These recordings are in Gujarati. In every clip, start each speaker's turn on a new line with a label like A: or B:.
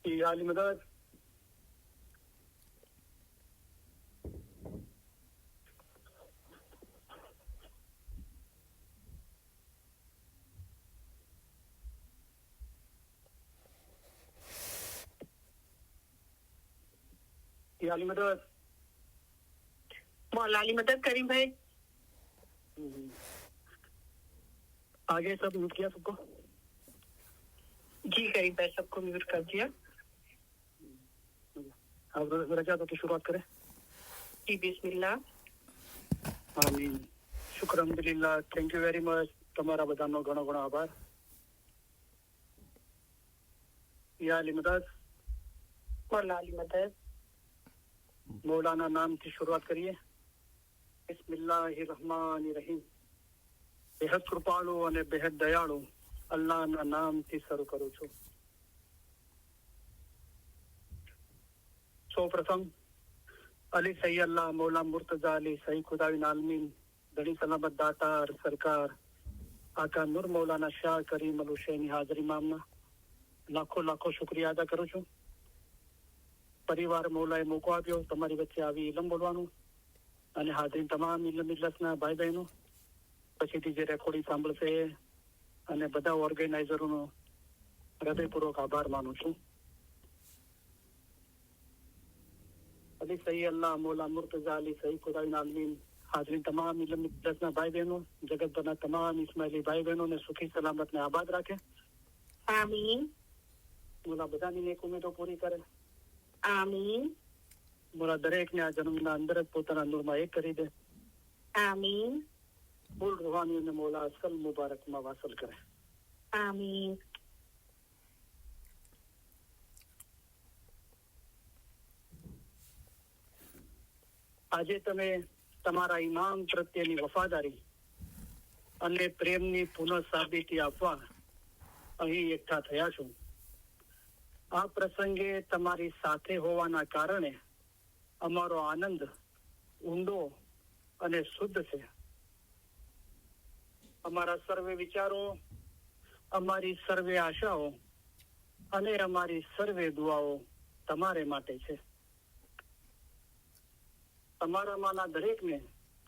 A: يا علي مداد يا علي مداد
B: मौला अली मदद करीम भाई।
A: आगे सब म्यूट किया सबको?
B: जी करीम भाई, सबको म्यूट कर दिया।
A: अब रजा तो की शुरुआत करें।
B: जी बिस्मिल्लाह।
A: आमीन। शुक्र अल्हम्दुलिल्लाह। Thank you very much. તમારા બધાનો ઘણો ઘણો આભાર। યા અલી મદદ
B: मौला अली मदद।
A: મૌલાના નામથી શરૂઆત કરીએ। બિસ્મિલ્લાહિર્રહમાનિર્રહીમ। બેહદ કૃપાળુ અને બેહદ દયાળુ અલ્લાહના નામથી શરૂ કરું છું। સૌ પ્રથમ અલી સહી અલ્લાહ મૌલા મુર્તઝા અલી સહી ખુદાવિન આલમીન ઘણી સલામત દાતાર સરકાર આકા નૂર મૌલાના શાહ કરીમ અલ હુસૈની હાજરી મામના લાખો લાખો શુક્રિયા અદા કરું છું। પરિવાર મૌલાએ મોકો આપ્યો તમારી વચ્ચે આવી ઇલમ બોલવાનું અને હાજરીન તમામ ઇલમ ઇજલાસના ભાઈ બહેનો પછીથી જે રેકોર્ડિંગ સાંભળશે અને બધા ઓર્ગેનાઇઝરોનો હૃદયપૂર્વક આભાર માનું છું। અલી સહી અલ્લાહ મૌલા મુર્તઝા અલી સહી ખુદાવિન આલમીન हाजरीन तमाम इल्म इज्जतना भाई बहनों जगत भरना तमाम इस्माइली भाई बहनों ने सुखी सलामत ने आबाद रखे।
B: आमीन।
A: मोला बधानी नेक उम्मीदों पूरी करे।
B: आमीन।
A: मोला दरेक ने आ जन्मना अंदर જ પોતાના નૂરમાં એક કરી દે।
B: आमीन।
A: કુલ રૂહાનીઓને મોલા અસલ મુબારકમાં વાસલ કરે।
B: आमीन।
A: આજે તમે તમારા ઈમામ પ્રત્યેની વફાદારી અને પ્રેમની પુનઃસાબિતી આપવા અહીં એકઠા થયા છો। આ પ્રસંગે તમારી સાથે હોવાના કારણે અમારો આનંદ ઊંડો અને શુદ્ધ છે। અમારા સર્વે વિચારો, અમારી સર્વે આશાઓ અને અમારી સર્વે દુઆઓ તમારે માટે છે। તમારામાંના દરેકને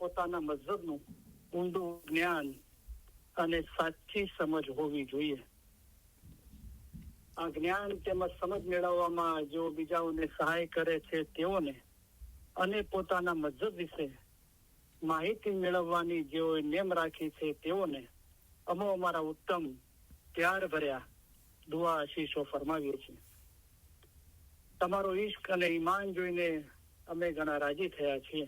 A: પોતાના મઝહબનું ઊંડું જ્ઞાન અને સાચી સમજ હોવી જોઈએ। આ જ્ઞાન તેમજ સમજ મેળવવામાં જેઓ બીજાઓને સહાય કરે છે તેઓને અને પોતાના મઝહબ વિશે માહિતી મેળવવાની જેઓએ નેમ રાખી છે તેઓને અમો અમારા ઉત્તમ પ્યાર ભર્યા દુઆ આશીષો ફરમાવીએ છીએ। તમારો ઈશ્ક અને ઈમાન જોઈને અમે ઘણા રાજી થયા છીએ।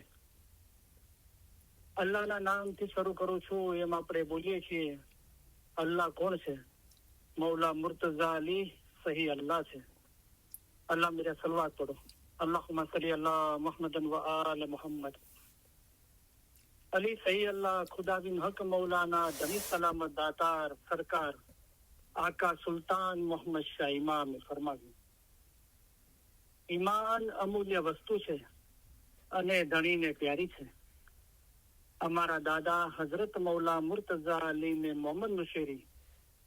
A: અલ્લાહના નામથી શરૂ કરું છું એમ આપણે બોલીએ છીએ। અલ્લાહ કોણ છે? મૌલા મુર્તઝા અલી સહી અલ્લાહ છે। અલ્લાહ મેરા સલવાત પઢો। અલ્લાहुम्मा सल्ली अला मुहम्मदन व आल मुहम्मद। अली सही अल्लाह खुदा बिन हक मौलाना धनी सलामत दातार सरकार आका सुल्तान मोहम्मद शाह इमाम फरमाવ્યું। ઈમાન અમૂલ્ય વસ્તુ છે અને ધણીને પ્યારી છે। અમારા દાદા હઝરત મૌલા મુર્તઝા અલીને મોહમ્મદ મુશેરી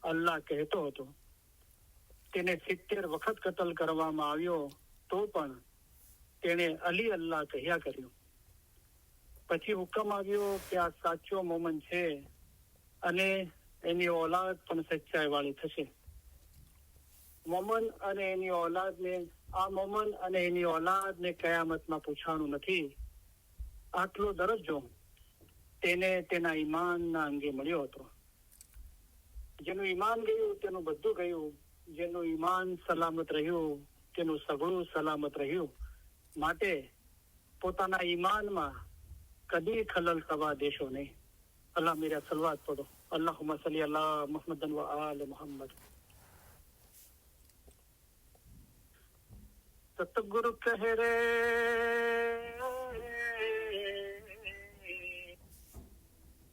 A: અલ્લાહ કહેતો હતો। તેને 70 વખત કતલ કરવામાં આવ્યો તો પણ તેણે અલી અલ્લાહ કહ્યા કર્યું। પછી હુકમ આવ્યો કે આ સાચો મોમન છે અને એની औलाद પણ સચ્ચાઈ વાળી થશે। મોમન અને એની औलादને આ મોમન અને એની औलादને કયામતમાં પૂછવાનું નથી। આટલો દરજ્જો તેને તેના ઈમાનના અંગે મળ્યો હતો। જેનું ઈમાન ગયું તેનું બધું ગયું। જેનું ઈમાન સલામત રહ્યું તેનું સઘળું સલામત રહ્યું। માટે પોતાના ઈમાનમાં કદી ખલલ થવા દેશો નહીં। અલ્લાહ મેરા સલવાત પઢો। અલ્લાहुम्मा सल्ली अला मुहम्मदन व आल मुहम्मद। सतगुरु कह रे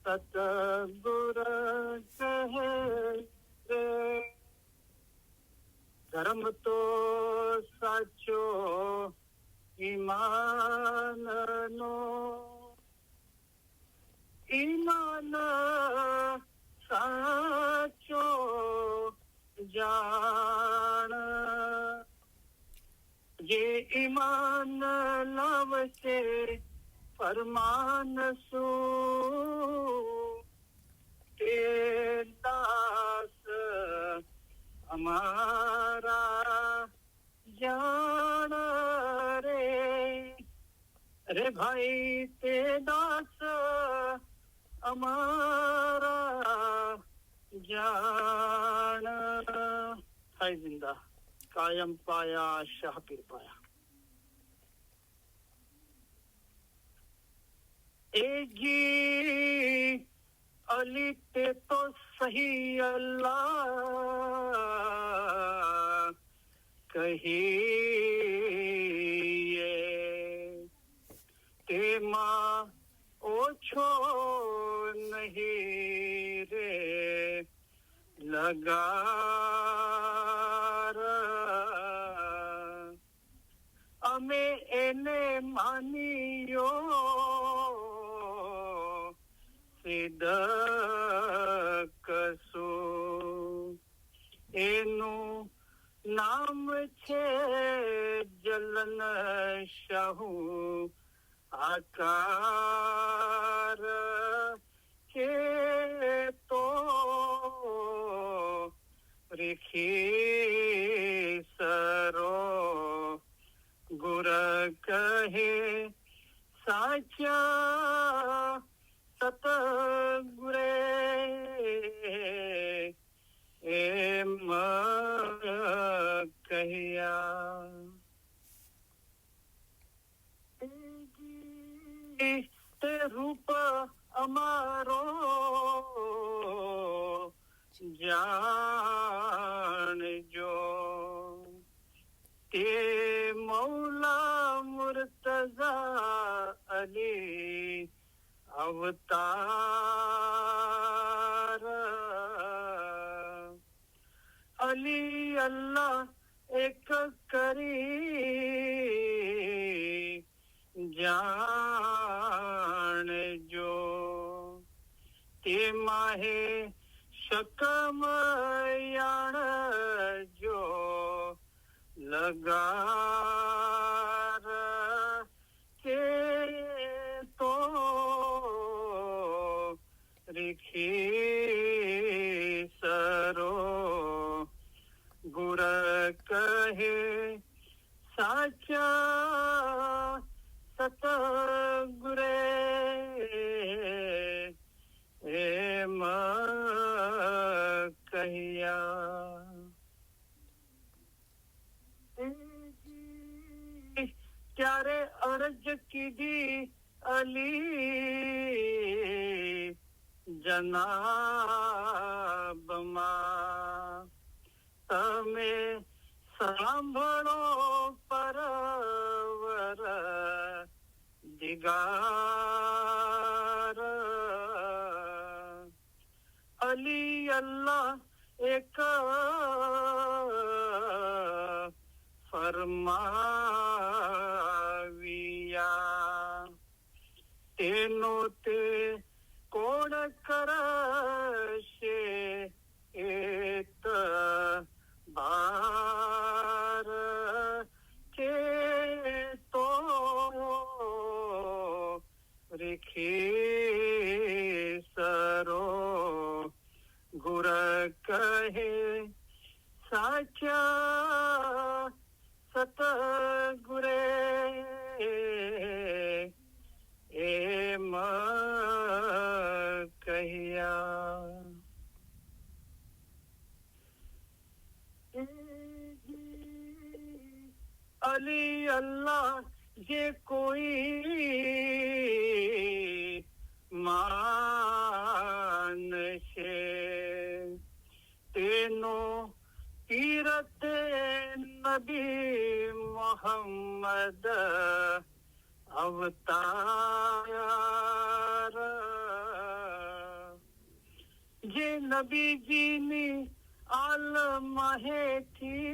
A: सतगुरु कह रे धर्म तो साचो ईमान नो ईमान साचो जान જે ઈમાન લાવશે ફરમાન શું તે દાસ અમારા જાણ રે ભાઈ તે દાસ અમારા જાણ હાય જિંદા कायम पाया शाह पीर पाया एगी अली ते तो सही अल्लाह कहिए ते माँ ओछो नहीं रे लगा અમે એને માનીયો સિદ્ધકશું એનું નામ છે જલન શાહુ આકાર કે તો રેખી સરો ગુર કહે સાચા સતગુરે એમ કહ્યા તે રૂપ અમારો જાણજો તે મૌલા મુર્તઝા અલી અવતાર અલી અલ્લાહ એક કરી જાણજો તે માહે શકમ યાણજો લગાર કે તો રીખી સરો ગુર કહે સાચા સતગુરે એમ કહ્યા ત્યારે અરજ કીધી અલી જનાબમાં તમે સાંભળો પરવર દિગાર અલી અલ્લાહ એક ફરમાવ્યા તેનો તે કોણ કરશે એત ભાર કે તો રેખી સરો ગુર કહે સાચા સતગુરે એમ કહ્યા અલી અલ્લાહ જે કોઈ માનશે તેનો તીરતે નબી મોહમ્મદ અવતાર જે નબીજીની આલમહેથી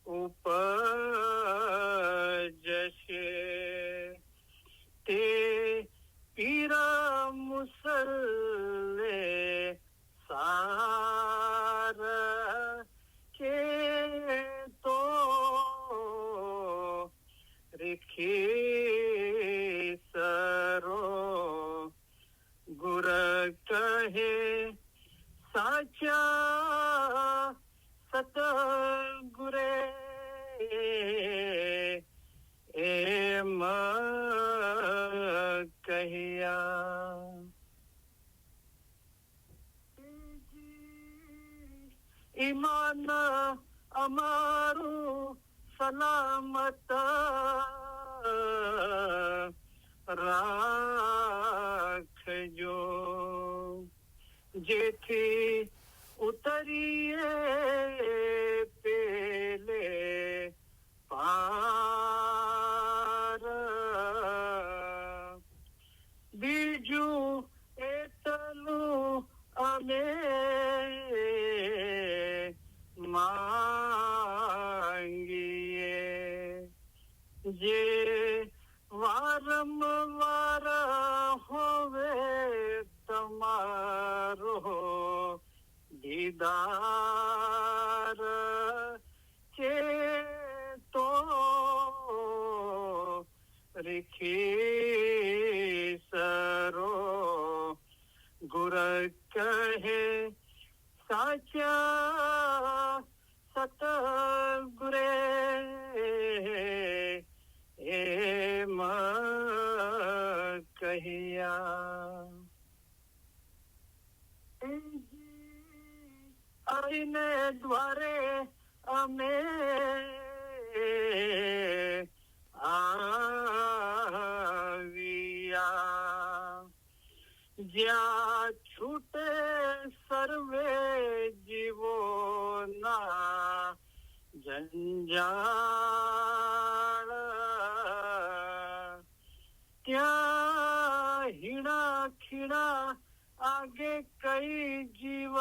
A: ઉપજશે તે પીર મુસલ્લે સાર કે તો સતગુરે એમ કહ્યા. ઈમાન અમારું સલામત રાખજો, જેથી ઉતરીએ પેલે પાર. બીજું એટલું અમે માંગીએ, જે વારંવાર હોવે તમારો દીદાર, કે તો રીખી સરો ગુર કહે સાચા સતગુરે એમ કહ્યા. આઈને દ્વારે અમે આવ્યા, જ્યાં છૂટે સર્વે જીવોના જંજાળ, ત્યાં હીણા ખીણા આગે કઈ જીવ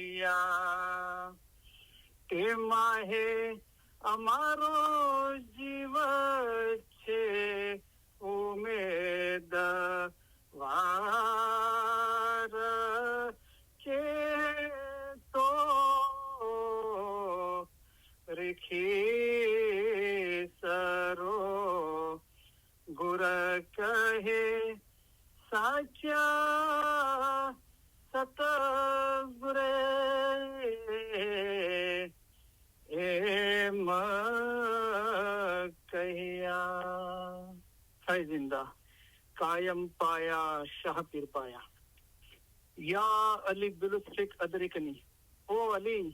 A: ઉગરિયા. તેમાં હે અમારો જીવ છે ઉમેદ વાર, કે તો રીખી સરો ગુર કહે સાચા સતગુરે એમ કહ્યા. હૈ જિંદા કાયમ પાયા શાહ પીર પાયા. યા અલી બિલુફિક અદરિકની, ઓ અલી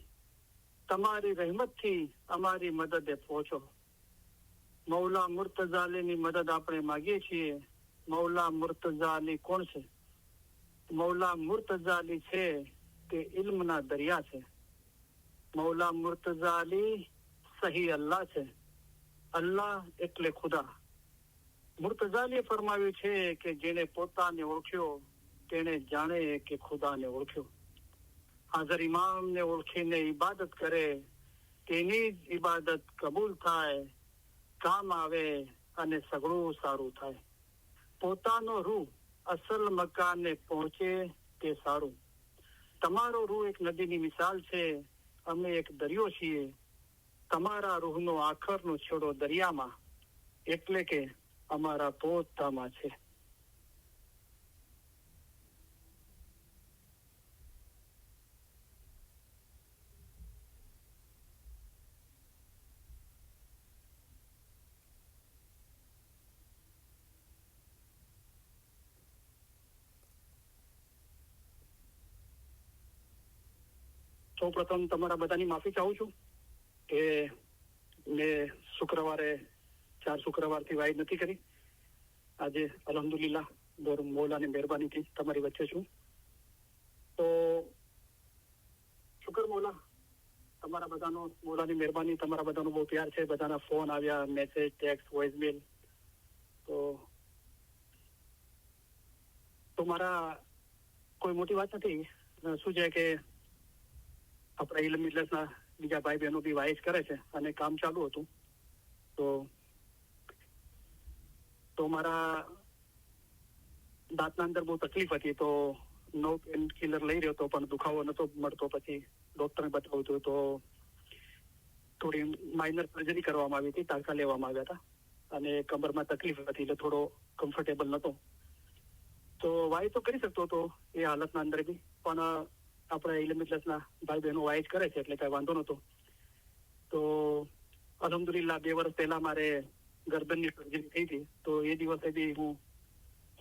A: તમારી રહેમતથી અમારી મદદે પહોંચો. મૌલા મુર્તઝા અલીની મદદ આપણે માંગીએ છીએ. મૌલા મુર્તઝા અલી કોણ છે? મૌલા મુર્તઝા અલી છે તે ઇલ્મના દરિયા છે. મૌલા મુર્તઝા અલી સહી અલ્લાહ છે. અલ્લાહ એટલે ખુદા. મુર્તઝા અલીએ ફરમાવ્યું છે કે જેને પોતાને ઓળખ્યો તેને જાણે કે ખુદાને ઓળખ્યો. હાજર ઇમામને ઓળખીને ઇબાદત કરે તેની જ ઇબાદત કબૂલ થાય, કામ આવે અને સગળું સારું થાય. પોતાનો રૂહ અસલ મકાને પહોંચે તે સારું. તમારો રૂહ એક નદીની મિસાલ છે, અમે એક દરિયો છીએ. તમારા રૂહનો આખરનો છેડો દરિયામાં, એટલે કે અમારા પોતામાં છે. સૌ પ્રથમ તમારા બધાની માફી ચાહું છું કે મેં શુક્રવારે 4 શુક્રવારથી વાઈડ નથી કરી. આજે અલ્હમ્દુલિલ્લાહ મૌલાની મહેરબાનીથી તમારી વચ્ચે છું. તો શુક્ર મૌલા, તમારા બધાનો મૌલાની મહેરબાની, તમારા બધાનો બહુ પ્યાર છે. બધાના ફોન આવ્યા, મેસેજ, ટેક્સ્ટ, વોઇસમેલ. તો મારા કોઈ મોટી વાત નથી. શું છે કે આપણા ઇલ્મ મિલતના બીજા ભાઈ બહેનો બી વાઇઝ કરે છે અને કામ ચાલુ હતું. તો મારા દાંતના અંદર બહુ તકલીફ હતી, તો નો પેન કિલર લઈ રહ્યો હતો પણ દુખાવો નતો મળતો. પછી ડોક્ટરને બતાવ્યું હતું તો થોડી માઇનર સર્જરી કરવામાં આવી હતી, તારખા લેવામાં આવ્યા હતા અને કમરમાં તકલીફ હતી એટલે થોડો કમ્ફર્ટેબલ નતો. વાય તો કરી શકતો હતો એ હાલતના અંદર બી, પણ આપણે ઇલિમિટલેસના ભાઈ બહેનો વાય જ કરે છે એટલે કઈ વાંધો નતો. તો અલહમદુલિલ્લાહ 2 વર્ષ પહેલા મારે ગરદનની સર્જરી થઈ હતી. તો એ દિવસે બી હું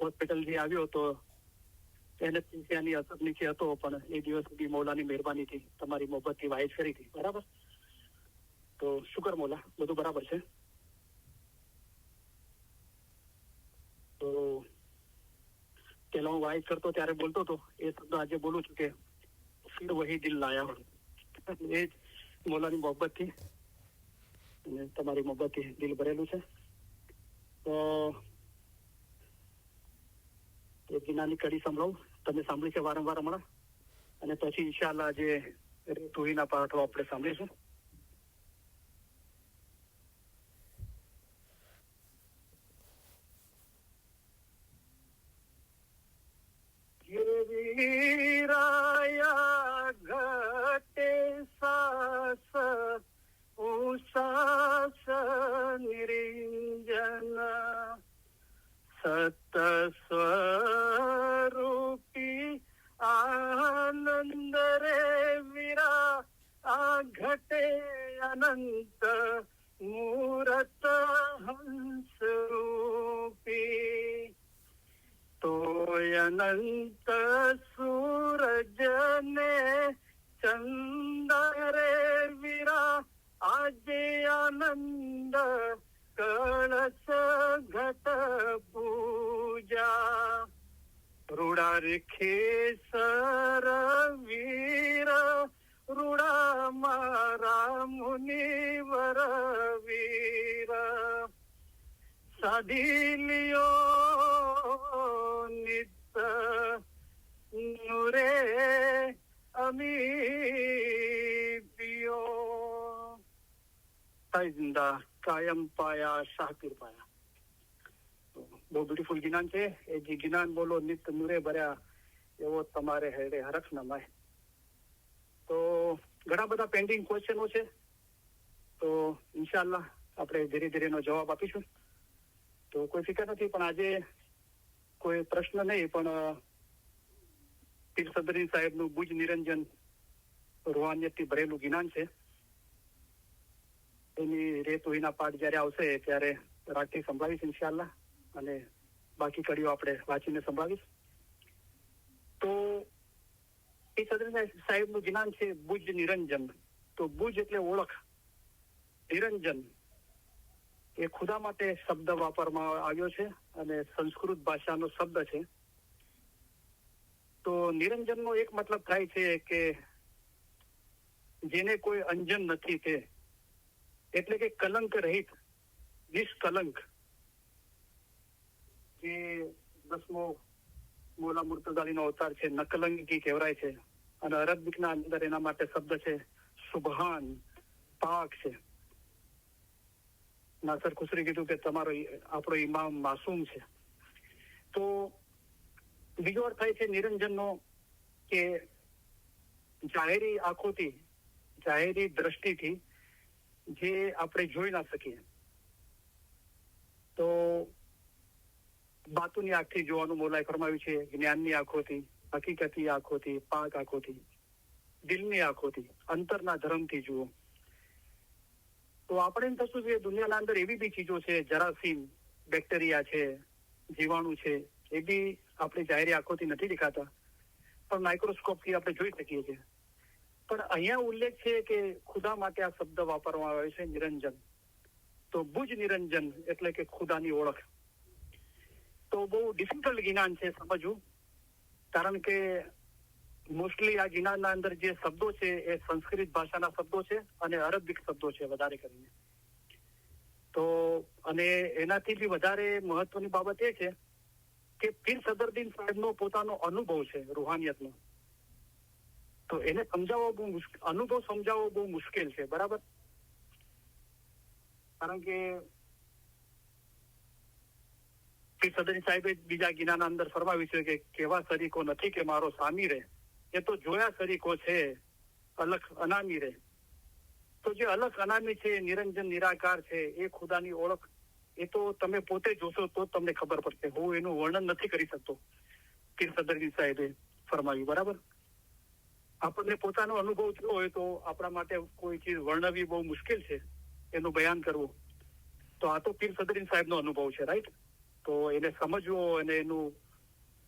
A: હોસ્પિટલથી આવ્યો તો એનેસ્થેસિયાની અસર નીચે હતો, પણ એ દિવસ સુધી મૌલાની મહેરબાનીથી તમારી મોહબ્બતથી વાય જ કરી હતી. બરાબર. તો શુકર મૌલા, બધું બરાબર છે. તો પેલા હું વાઇઝ કરતો ત્યારે બોલતો હતો એ શબ્દ આજે બોલું છું કે ફિર વહી દિલ લાયા હું. એ જ મૌલાની મોહબ્બતથી અને તમારી મોહબ્બતથી દિલ ભરેલું છે. તો એ ગિનાની કડી સંભળાવું, તમે સાંભળી છે વારંવાર હમણાં, અને પછી ઇન્શાઅલ્લાહ જે તુહીના પાઠો આપણે સાંભળીશું. વીરાયા ઘટે સાસ ઉસાસ નિરંજન સત સ્વરૂપી આનંદ રે વીરા આ ઘટે અનંત મૂરત હંસ રૂપી. તો અનંત સૂરજ ને ચંદ્ર રે વીરા આજે આનંદ કળશ ઘટ પૂજા. રૂડા રેખે સર વીર રૂડા મારા મુનિવર વીર સાધી લિયો નિત નુરે અમી પિયો. જિંદા કાયમ પાયા શાહપીર પાયા. બહુ બ્યુટીફુલ ગિનાન છે. એ જે ગિનાન બોલો નિત નુરે ભર્યા એવો તમારે હેડે હરખ ન માય. તો ઘણા બધા પેન્ડિંગ ક્વેશ્ચનો છે, તો ઇન્શાઅલ્લાહ આપણે ધીરે ધીરે એનો જવાબ આપીશું. તો કોઈ ફિકર નથી, પણ આજે કોઈ પ્રશ્ન નહીં, પણ પીર સદરી સાહેબનું બુજ નિરંજન રૂહાનિયતથી ભરેલું જ્ઞાન છે. એની રેતુહીના પાઠ જયારે આવશે ત્યારે રાગથી સંભળાવીશ ઇન્શાઅલ્લાહ, અને બાકી કડીઓ આપણે વાંચીને સંભળાવીશ. તો પીર સદરી સાહેબનું જ્ઞાન છે બુજ નિરંજન. તો બુજ એટલે ઓળખ, નિરંજન એ ખુદા માટે શબ્દ વાપરવામાં આવ્યો છે અને સંસ્કૃત ભાષાનો શબ્દ છે. તો નિરંજનનો એક મતલબ થાય છે કે જેને કોઈ અંજન નથી તે, એટલે કે કલંક રહિત, નિષ્કલંક. જે 10મો મૌલા મુર્તઝાલીનો અવતાર છે નકલંકી કહેવાય છે, અને અરબિકના અંદર એના માટે શબ્દ છે સુબહાન, પાક છે. નાસર ખુસરી કીધું કે તમારો આપણો ઇમામ માસૂમ છે. તો બીજો અર્થ થાય છે નિરંજનનો કે જાહેરી આંખોથી, જાહેરી દ્રષ્ટિથી જે આપણે જોઈ ના શકીએ, તો બાતુની આંખથી જોવાનું મૌલાએ ફરમાવ્યું છે, જ્ઞાનની આંખોથી, હકીકતી આંખોથી, પાક આંખોથી, દિલની આંખોથી, અંતરના ધર્મથી જુઓ. તો આપણે એમ થતું કે દુનિયાના અંદર એવી બી ચીજો છે, જરાસીમ, બેક્ટેરિયા છે, જીવાણુ છે, એ બી આપણે જાહેરી આંખોથી નથી દેખાતા, પણ માઇક્રોસ્કોપથી આપણે જોઈ શકીએ છીએ. પણ અહીંયા ઉલ્લેખ છે કે ખુદા માટે આ શબ્દ વાપરવામાં આવે છે નિરંજન. તો બુજ નિરંજન એટલે કે ખુદાની ઓળખ. તો બહુ ડિફિકલ્ટ જ્ઞાન છે સમજવું, કારણ કે મોસ્ટલી આ જ્ઞાનના અંદર જે શબ્દો છે એ સંસ્કૃત ભાષાના શબ્દો છે અને અરબિક શબ્દો છે વધારે કરીને. તો અને એનાથી બી વધારે મહત્વની બાબત એ છે કે પીર સદરુદ્દીન સાહેબનો પોતાનો અનુભવ છે રૂહાનિયતનો. તો એને સમજાવવો બહુ અનુભવ સમજાવવો બહુ મુશ્કેલ છે. બરાબર. કારણ કે પીર સદરુદ્દીન સાહેબે બીજા ગિનાના અંદર ફરમાવ્યું છે કે કેવા શરીકો નથી કે મારો સામી રહે, એ તો જોયા શરીકો છે અલખ અનામી રહે. તો જે અલખ અનામી છે, નિરંજન નિરાકાર છે, એ ખુદાની ઓળખ, એ તો તમે પોતે જોશો તો તમને ખબર પડશે. હું એનું વર્ણન નથી કરી શકતો. પીર સદરદી સાહેબે ફરમાવ્યું. બરાબર, આપણને પોતાનો અનુભવ થયો હોય તો આપણા માટે કોઈ ચીજ વર્ણવવી બહુ મુશ્કેલ છે, એનું બયાન કરવું. તો આ તો પીર સદરદી સાહેબનો અનુભવ છે, રાઈટ? તો એને સમજવો અને એનું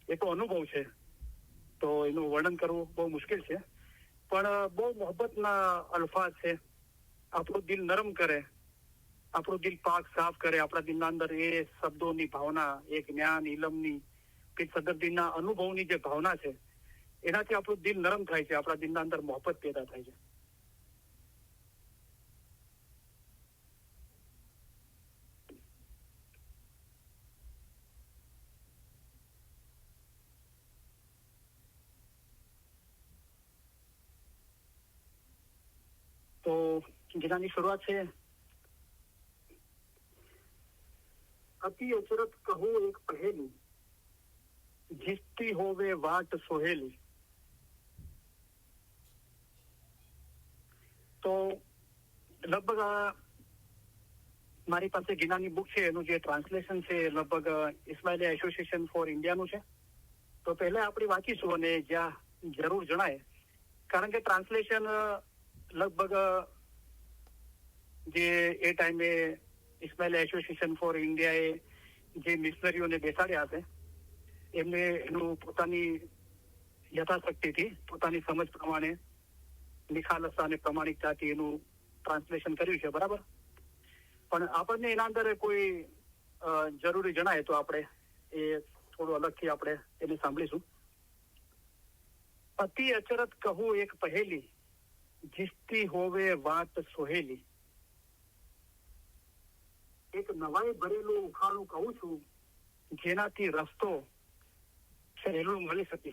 A: એ તો અનુભવ છે, તો એનું વર્ણન કરવું બહુ મુશ્કેલ છે. પણ બહુ મોહબ્બતના અલ્ફાઝ છે. આપણું દિલ નરમ કરે, આપણું દિલ પાક સાફ કરે. આપણા દિલના અંદર એ શબ્દોની ભાવના, એ જ્ઞાન ઇલમની, પીર સદરદીના અનુભવની જે ભાવના છે, એનાથી આપણું દિલ નરમ થાય છે, આપણા દિલના અંદર મોહબ્બત પેદા થાય છે. તો ગીતાની શરૂઆત છે, અતિ અચરત કહું એક પહેલી, જીસતી હોવે વાટ સોહેલી. તો લગભગ મારી પાસે ગીનાની બુક છે, એનું જે ટ્રાન્સલેશન છે લગભગ ઇસ્માઇલી એસોસિએશન ફોર ઇન્ડિયાનું છે. તો પહેલા આપણે વાંચીશું અને જ્યાં જરૂર જણાય, કારણ કે ટ્રાન્સલેશન લગભગ જે એ ટાઈમે ઇસ્માઇલી એસોસિએશન ફોર ઇન્ડિયાએ જે મિશનરીઓને બેસાડ્યા હશે, એમને એનું પોતાની યથાશક્તિથી, પોતાની સમજ પ્રમાણે, નિખાલસતા અને પ્રમાણિકતાથી એનું ટ્રાન્સલેશન કર્યું છે. બરાબર, પણ આપણને એના અંદર કોઈ જરૂરી જણાય તો આપણે એ થોડું અલગથી આપણે એને સાંભળીશું. અતિ અચરત કહું એક પહેલી, જીસતી હોવે વાત સોહેલી. એક નવાઈ ભરેલું ઉખાણું કહું છું, જેનાથી રસ્તો સહેલું મળી શકે.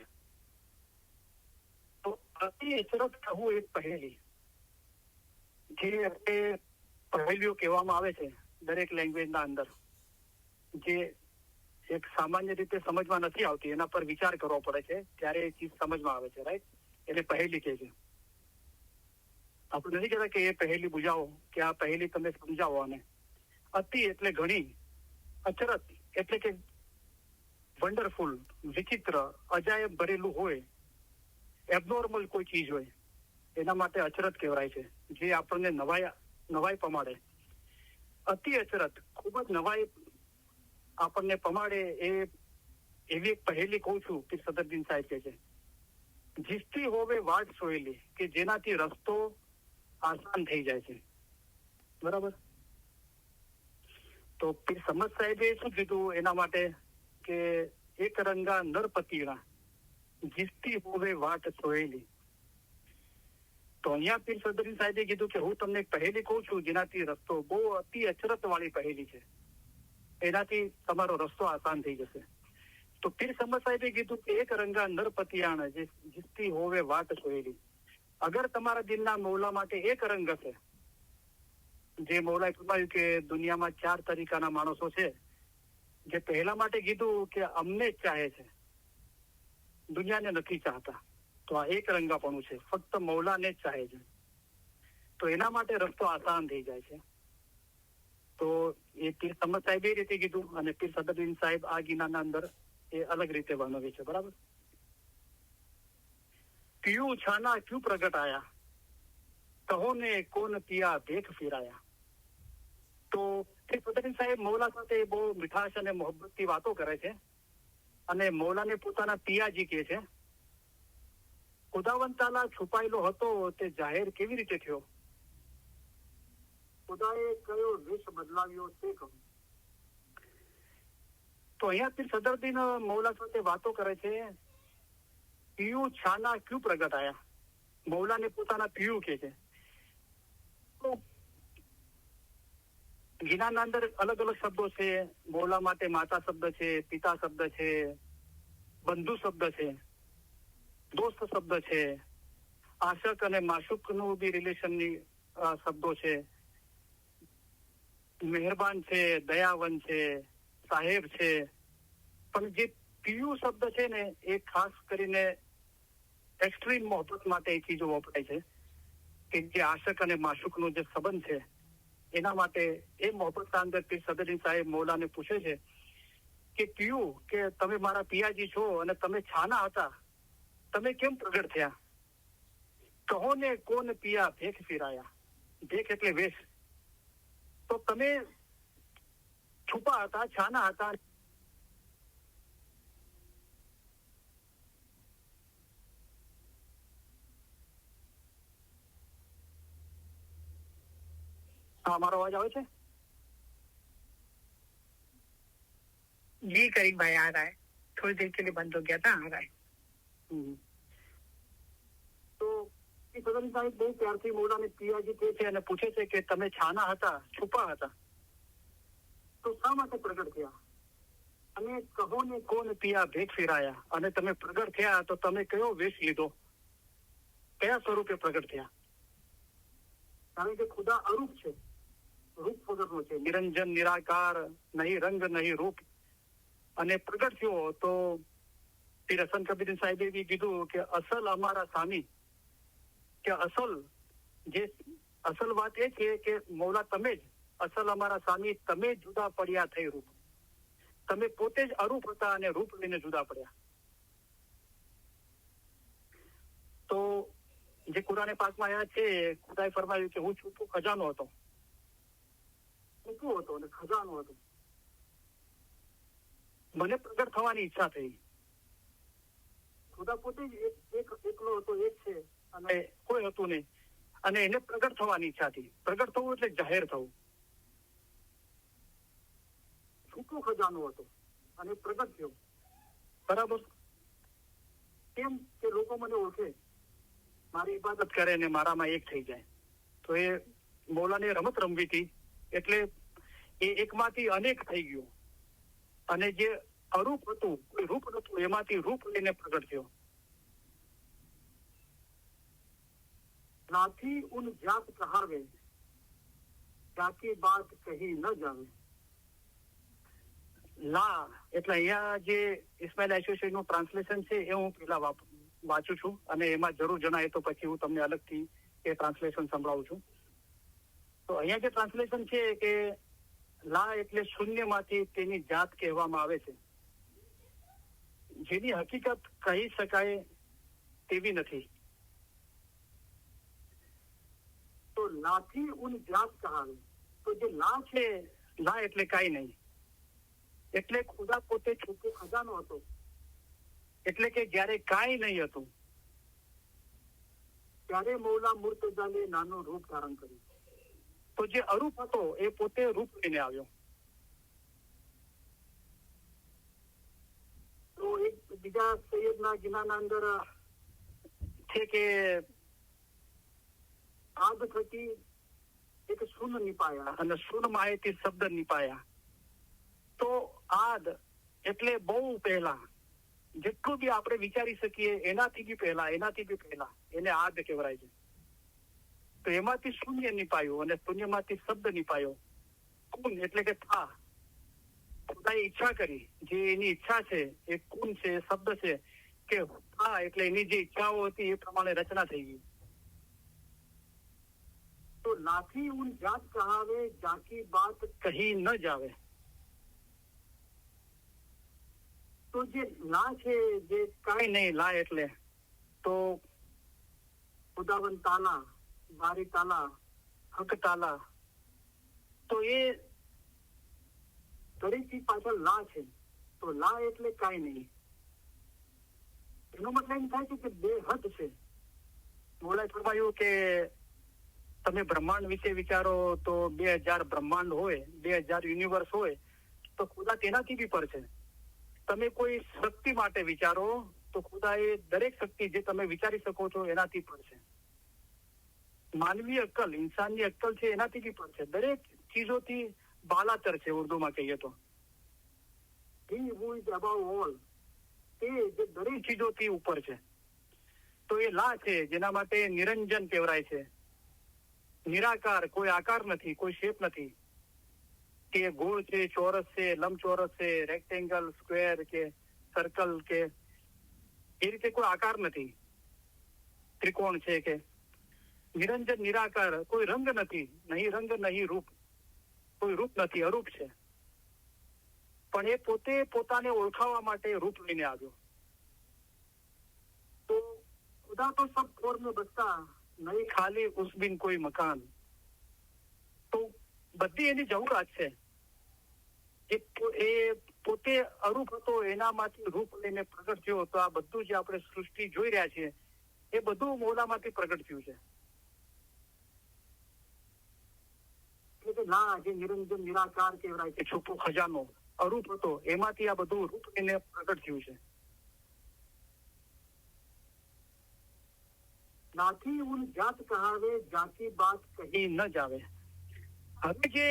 A: તો અતિ અચરત કહું એક પહેલી, જે આપણે પહેલીઓ કહેવામાં આવે છે દરેક લેંગ્વેજના અંદર, જે એક સામાન્ય રીતે સમજમાં નથી આવતી, એના પર વિચાર કરવો પડે છે ત્યારે એ ચીજ સમજમાં આવે છે, રાઈટ? એને પહેલી કહે છે. આપણે નથી કહેતા કે એ પહેલી બુજાવો, કે આ પહેલી તમે સમજાવો. અને અતિ એટલે ઘણી, અચરત એટલે કે વન્ડરફુલ, વિચિત્ર, અજાયબ ભરેલું હોય, એબનોર્મલ કોઈ ચીજ હોય, એના માટે અચરત કહેવાય છે, જે આપણને નવાઈ પમાડે. અતિ અચરત, ખૂબ જ નવાઈ આપણને પમાડે, એ એવી એક પહેલી કહું છું, પીર સદરદીન સાહેબ કહે છે. જીસતી હોવે વાટ સોયેલી, કે જેનાથી રસ્તો આસાન થઈ જાય છે. બરાબર, તો પીર સમદ સાહેબે શું કીધું એના માટે, કે એક રંગા નરપતિના, જીસતી હોવે વાટ સોયેલી. તો અહીંયા પીર સદરદીન સાહેબે કીધું કે હું તમને પહેલી કહું છું, જેનાથી રસ્તો બહુ અતિ અચરત વાળી પહેલી છે, એનાથી તમારો રસ્તો આસાન થઈ જશે. તો પીર સમદ સાહેબે કીધું કે એક રંગા નરપતિયાણ, જે જીસતી હોવે વાટ સોયેલી. અગર તમારા દિલના મૌલા માટે એક રંગ હશે, જે મૌલાએ ફરમાવ્યું કે દુનિયામાં 4 તરીકાના માણસો છે, જે પહેલા માટે કીધું કે અમને જ ચાહે છે, દુનિયાને નથી ચાહતા. તો આ એક રંગાપણું છે, ફક્ત મૌલાને જ ચાહે છે, તો એના માટે રસ્તો આસાન થઈ જાય છે. તો એ પીર સમદ સાહેબ એ રીતે કીધું, અને પીર સદરદીન સાહેબ આ ગીનાના અંદર એ અલગ રીતે વર્ણવે છે. બરાબર, પીયું છાના ક્યુ પ્રગટ આયા, કહો ને કોન પિયા દેખ ફિરાયા. તો પીર સદરદીન સાહેબ મૌલા સાથે બહુ મીઠાશ અને મોહબ્બતથી વાતો કરે છે, અને મૌલાને પોતાના પિયાજી કહે છે. ખુદાવંદ તાલા છુપાયેલો હતો તે જાહેર કેવી રીતે થયો, ખુદાએ કયો વેશ બદલાવ્યો તે કહું. તો અહીંયા પીર સદરદીન મૌલા સાથે વાતો કરે છે. પિયું છાના ક્યુ પ્રગટ આયા, મૌલાને પોતાના પિયું કહે છે. તો ગીનાના અંદર અલગ અલગ શબ્દો છે. મૌલા માટે માતા શબ્દ છે, પિતા શબ્દ છે, બંધુ શબ્દ છે, દોસ્ત શબ્દ છે, આશક અને માશુકનું બી રિલેશનની શબ્દો છે, મહેરબાન છે, દયાવન છે, સાહેબ છે. પણ જે પિયું શબ્દ છે ને, એ ખાસ કરીને એક્સ્ટ્રીમ મોહબ્બત માટે એ ચીજો વપરાય છે, કે જે આશક અને માશુકનો જે સંબંધ છે, એના માટે એ મોહબ્બતના અંદર પીર સદરદીન સાહેબ મૌલાને પૂછે છે કે કહ્યું કે તમે મારા પિયાજી છો અને તમે છાના હતા, તમે કેમ પ્રગટ થયા? કહો ને કોણ પિયા ભેખ ફિરાયા. ભેખ એટલે વેશ. તો તમે છુપા હતા, છાના હતા. हाँ, हमारा आवाज आवे छे?
B: जी करीब भाई आ रहा है, थोड़ी देर के लिए बंद हो गया था, आ रहा है।
A: તો એ સદન સાહેબ બહુ પ્યારથી મોલાને પિયાજી કહે છે અને પૂછે છે કે તમે છાના હતા, છુપા હતા, તો શા માટે પ્રગટ થયા? અને કહો ને કોણ પિયા ભેખ ફેરાયા. અને તમે પ્રગટ થયા તો તમે કયો વેશ લીધો, કયા સ્વરૂપે પ્રગટ થયા? કારણ કે ખુદા અરૂપ છે, રૂપ વગરનો છે, નિરંજન નિરાકાર, નહીં રંગ નહીં રૂપ. અને પ્રગટ થયો તો પીર હસન કબીર સાહેબે બી કીધું કે અસલ અમારા સ્વામી, કે અસલ વાત એ છે કે મૌલા તમે જ અસલ અમારા સ્વામી, તમે જુદા પડ્યા થઈ રૂપ. તમે પોતે જ અરૂપ હતા અને રૂપ લઈને જુદા પડ્યા. તો જે કુરાને પાકમાં આયા છે, ખુદાએ ફરમાવ્યું કે હું છુપો ખજાનો હતો, છુપો હતો અને ખજાનો હતો. મને પ્રગટ થવાની ઈચ્છા થઈ. ખુદા પોતે જ એકલો હતો, એક છે અને કોઈ હતું નહીં, અને એને પ્રગટ થવાની ઈચ્છા થઈ. પ્રગટ થવું એટલે જાહેર થવું. છૂટો ખજાનો હતો અને પ્રગટ થયો. બરાબર. કેમ કે લોકો મને ઓળખે, મારી ઇબાદત કરે ને મારામાં એક થઈ જાય. તો એ મૌલાને રમત રમવી હતી, એટલે એ એકમાંથી અનેક થઈ ગયો. અને જે અરૂપ હતું, કોઈ રૂપ નતું, એમાંથી રૂપ લઈને પ્રગટ થયો. નાથી ઉન જાત કહાવે, જાકી બાત કહી ન જાવે. લા એટલે અહીંયા જે ઇસ્માઇલ એસોસિએશન નું ટ્રાન્સલેશન છે એ હું પેલા વાંચું છું, અને એમાં જરૂર જણાય તો પછી હું તમને અલગથી એ ટ્રાન્સલેશન સંભળાવું છું. તો અહીંયા જે ટ્રાન્સલેશન છે કે લા એટલે શૂન્યમાંથી તેની જાત કહેવામાં આવે છે, જેની હકીકત કહી શકાય તેવી નથી. તો લાથી ઉન જાત કહાવે. તો જે લા છે, લા એટલે કાંઈ નહીં. એટલે ખુદા પોતે છૂટો ખજાનો હતો, એટલે કે જયારે કાંઈ નહીં હતું ત્યારે મૌલા મુર્તઝાને નાનું રૂપ ધારણ કર્યું. તો જે અરૂપ હતો એ પોતે રૂપ લઈને આવ્યો. તો એક બીજા સૈયદના ગિનાના અંદર છે કે આદ થકી એક શૂન નિપાયા અને શૂન માહિતી શબ્દ નિપાયા. તો આદ એટલે બહુ પહેલા, જેટલું બી આપણે વિચારી શકીએ એનાથી બી પહેલા એને આદ કહેવાય છે. તો એમાંથી શૂન્ય નિપાયું અને શૂન્યમાંથી શબ્દ નિપાયો. કુન એટલે કે થા. ખુદાએ ઈચ્છા કરી, જે એની ઈચ્છા છે એ કુન છે, શબ્દ છે કે થા, એટલે એની જે ઈચ્છાઓ હતી એ પ્રમાણે રચના થઈ ગઈ. તો લાથી ઉન જાત કહાવે, જાકી બાત કહી ન જાવે. તો જે લા છે, જે કાંઈ નહીં, લા એટલે તો ખુદાવંદ તાલા, બારી તાલા, હક તાલા. તો એ દરેકથી પાછળ લા છે. તો લા એટલે કાંઈ નહીં. એનો મતલબ એમ થાય છે કે બે હદ છે. મોલાએ ફરમાયું કે તમે બ્રહ્માંડ વિશે વિચારો તો 2000 બ્રહ્માંડ હોય, 2000 યુનિવર્સ હોય, તો ખુદા તેનાથી બી પર છે. તમે કોઈ શક્તિ માટે વિચારો તો ખુદા એ દરેક શક્તિ જે તમે વિચારી શકો છો એનાથી પર છે. માનવીય અક્કલ, ઇન્સાનની અક્કલ છે એનાથી બી પર છે. દરેક ચીજોથી બાલાતર છે, ઉર્દુમાં કહીએ તો. He who is above all, તે જે દરેક ચીજોથી ઉપર છે. તો એ લા છે, જેના માટે નિરંજન કહેવાય છે. નિરાકાર, કોઈ આકાર નથી, કોઈ શેપ નથી, કે ગોળ છે, ચોરસ છે, લંબચોરસ છે, રેક્ટેંગલ, સ્ક્વેર કે સર્કલ, કે એ રીતે કોઈ આકાર નથી. ત્રિકોણ છે કે નિરંજન નિરાકાર, કોઈ રંગ નથી, નહીં રંગ નહીં રૂપ, કોઈ રૂપ નથી, અરૂપ છે. પણ એ પોતે પોતાને ઓળખાવા માટે રૂપ લઈને આવ્યો. તો ખુદા તો સબ ખોર में बसता નહીં ખાલી ઉસ બિન કોઈ મકાન. તો બધી એની જરૂરિયાત છે. એ પોતે અરૂપ હતો, એનામાંથી રૂપ લઈને પ્રગટ થયો. તો આ બધું જે આપણે સૃષ્ટિ જોઈ રહ્યા છીએ એ બધું મૌલામાંથી પ્રગટ થયું છે. એટલે ના, જે નિરંજન નિરાકાર કહેવાય છે, છુપો ખજાનો અરૂપ હતો, એમાંથી આ બધું રૂપ લઈને પ્રગટ થયું છે. નાથી ઉન જાત કહાવે જાતિ બાત કહી ન જાવે. હવે જે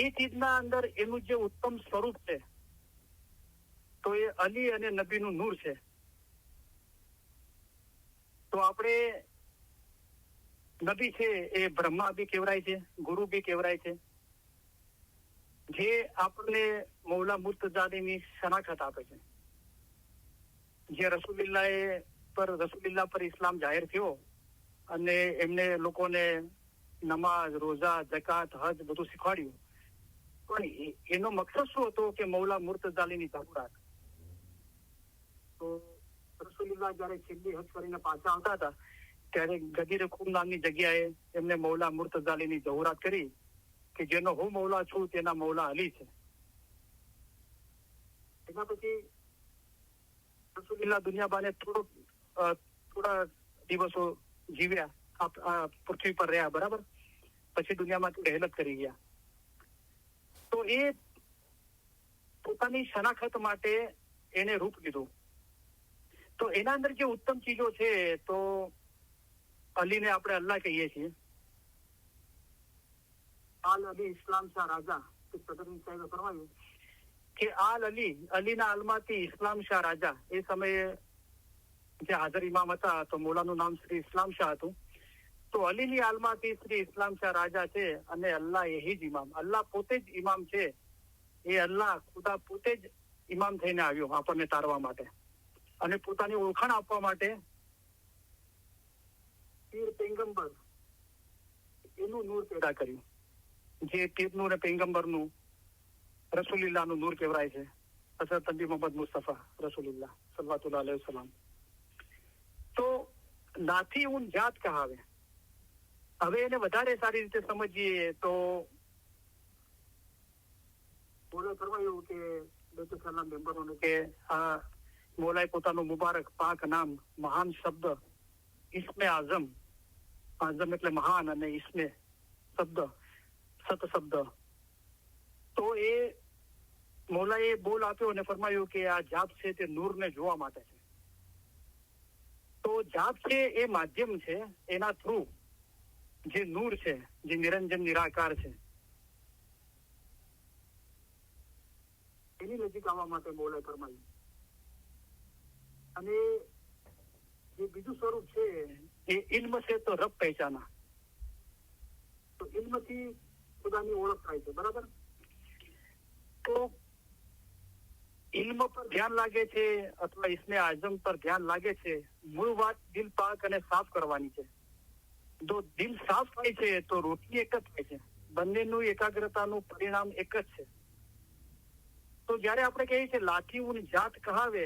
A: એ ચીજના અંદર એનું જે ઉત્તમ સ્વરૂપ છે તો એ અલી અને નબીનું નૂર છે. તો આપણે નબી છે એ બ્રહ્મા બી કહેવાય છે, ગુરુ બી કહેવાય છે, જે આપણને મૌલા મુર્તઝાની શનાખત આપે છે. જે રસૂલિલ્લાહ પર ઇસ્લામ જાહેર થયો અને એમને લોકોને નમાઝ, રોઝા, જકાત, હજ બધું શીખવાડ્યું. પણ એનો મકસદ શું હતો કે મૌલા મુર્તઝાની જરૂરિયાત. તો રસૂલિલ્લાહ જયારે છેલ્લી હજ કરીને પાછા આવતા હતા ત્યારે ગદીર ખૂમ નામની જગ્યાએ એમને મૌલા મુર્તઝાની જરૂરિયાત કરી કે જેનો હું મૌલા છું તેના મૌલા અલી છે. એના પછી રસૂલિલ્લાહ દુનિયા બાને થોડા દિવસો જીવ્યા, પૃથ્વી પર રહ્યા, બરાબર. પછી દુનિયામાંથી રહેલત કરી ગયા. તો એ પોતાની શનાખત માટે એને રૂપ લીધું. તો એના અંદર જે ઉત્તમ ચીજો છે તો અલીને આપણે અલ્લાહ કહીએ છીએ. આલ અલી ઇસ્લામ શાહ રાજા સદરની સાહેબે ફરમાયું કે આલ અલીના આલમાંથી ઇસ્લામ શાહ રાજા, એ સમયે જે હાજર ઇમામ હતા તો મૌલાનું નામ શ્રી ઇસ્લામ શાહ હતું. તો અલીની આલમાંથી શ્રી ઇસ્લામ શાહ રાજા છે અને અલ્લાહ એ જ ઇમામ, અલ્લાહ પોતે જ ઇમામ છે. એ અલ્લાહ ખુદા પોતે જ ઇમામ થઈને આવ્યો આપણને તારવા માટે અને પોતાની ઓળખાણ આપવા માટે પીર પૈગંબર એનું નૂર પેદા કર્યું. જે પીરનું ને પૈગંબરનું રસૂલિલ્લાહનું નૂર કહેવાય છે. હઝરત નબી મોહમ્મદ મુસ્તફા રસૂલિલ્લાહ સલ્લલ્લાહુ અલૈહિ વસલ્લમ. તો નાથી ઉન જાત કહાવે. હવે એને વધારે સારી રીતે સમજીએ તો બોલે ફરમાયું કે બેતુલ્લાહના મેમ્બરોને કે આ મોલાએ પોતાનું મુબારક પાક નામ, મહાન શબ્દ ઇસ્મે આઝમ એટલે મહાન અને ઇસ્મે શબ્દ સત શબ્દ, તો એ મૌલાએ બોલ આપ્યો અને ફરમાયું કે આ જાપ છે તે નૂરને જોવા માટે છે. તો જાપ છે એ માધ્યમ છે, એના થ્રુ જે નૂર છે, જે નિરંજન નિરાકાર છે, એની નજીક આવવા માટે મૌલાએ ફરમાયું. અને જે બીજું સ્વરૂપ છે એ ઇલ્મ છે તો રબ પહેચાના. તો ઇલ્મથી ખુદાની ઓળખ થાય છે, બરાબર. તો ઇલ્મ પર ધ્યાન લાગે છે અથવા ઇસ્મે આઝમ પર ધ્યાન લાગે છે, મૂળ વાત દિલ પાક અને સાફ કરવાની છે. જો દિલ સાફ થાય છે તો રોટલી એક જ થાય છે. બંનેનું એકાગ્રતાનું પરિણામ એક જ છે. તો જયારે આપણે કહીએ છીએ લાઠી ઉન જાત કહાવે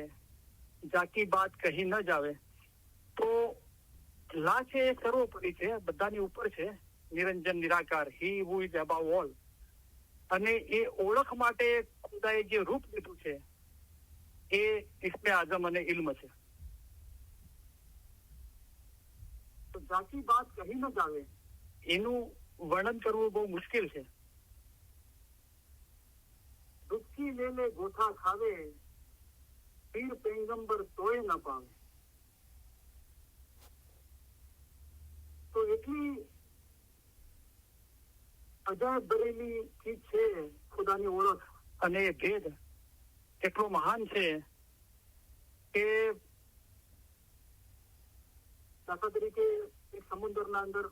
A: જાકી બાત કહી ન જાવે, તો લા છે એ સર્વોપરી છે, બધાની ઉપર છે, નિરંજન નિરાકાર, હી હુ ઇઝ અબાવ ઓલ. અને એ ઓળખ માટે ખુદાએ જે રૂપ લીધું છે એ ઇસ્મે આઝમ અને ઇલ્મ છે. તો જાકી બાત કહી ન જાવે એનું વર્ણન કરવું બહુ મુશ્કેલ છે. ડૂબકી લે લે ગોથા ખાવે, પીર પૈગંબર તોય ન પાવે. તો એટલી અજાયબ ભરેલી ચીજ છે ખુદાની ઓળખ, અને ભેદ એટલો મહાન છે કે દાખલા તરીકે એક સમુદ્રના અંદર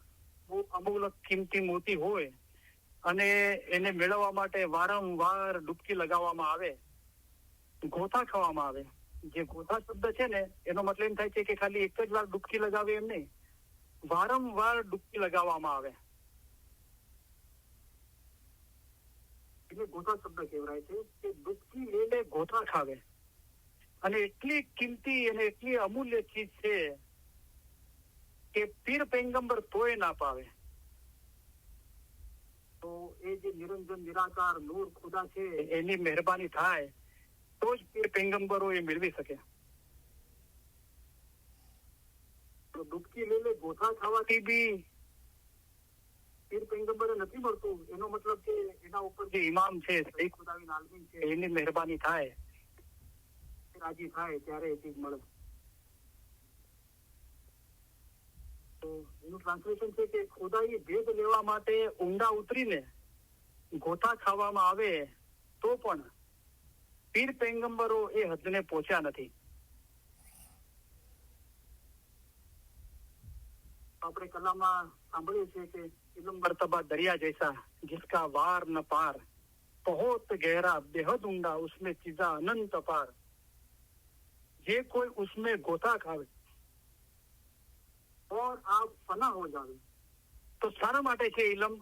A: બહુ અમૂલ્ય કિંમતી મોતી હોય અને એને મેળવવા માટે વારંવાર ડૂબકી લગાવવામાં આવે, ગોથા ખાવામાં આવે. જે ગોથા શબ્દ છે ને એનો મતલબ એમ થાય છે કે ખાલી એક જ વાર ડૂબકી લગાવે એમ નહીં, વારંવાર ડૂબકી લગાવવામાં આવે. એને ગોથા શબ્દ કહેવાય છે કે ડૂબકી લઈને ગોથા ખાવે. અને એટલી કિંમતી અને એટલી અમૂલ્ય ચીજ છે કે પીર પૈગંબર તોય ના પાવે. તો એ જે નિરંજન નિરાકાર નૂર ખુદા છે એની મહેરબાની થાય તો જ પીર પૈગંબરો એ મેળવી શકે. તો ડૂબકી લઈને ગોથા ખાવાથી બી પીર પૈગંબરે નથી મળતું. એનો મતલબ કે એના ઉપર જે ઇમામ છે સહી ખુદાવી આલમીન છે એની મહેરબાની થાય, રાજી થાય ત્યારે એ ચીજ મળે. તો એનું ટ્રાન્સલેશન છે કે ખુદાઈ ભેદ લેવા માટે ઊંડા ઉતરીને ગોથા ખાવામાં આવે તો પણ પીર પૈગંબરો એ હદને પહોંચ્યા નથી. આપણે કલામાં સાંભળ્યું છે કે इल्म मर्तबा दरिया जैसा जिसका वार न पार, बहुत गहरा बेहद ऊंडा उसमें चीजा अनंत पार. જે કોઈ उसमें गोता खावे और आप फना हो जावे. તો શાના માટે છે ઇલમ?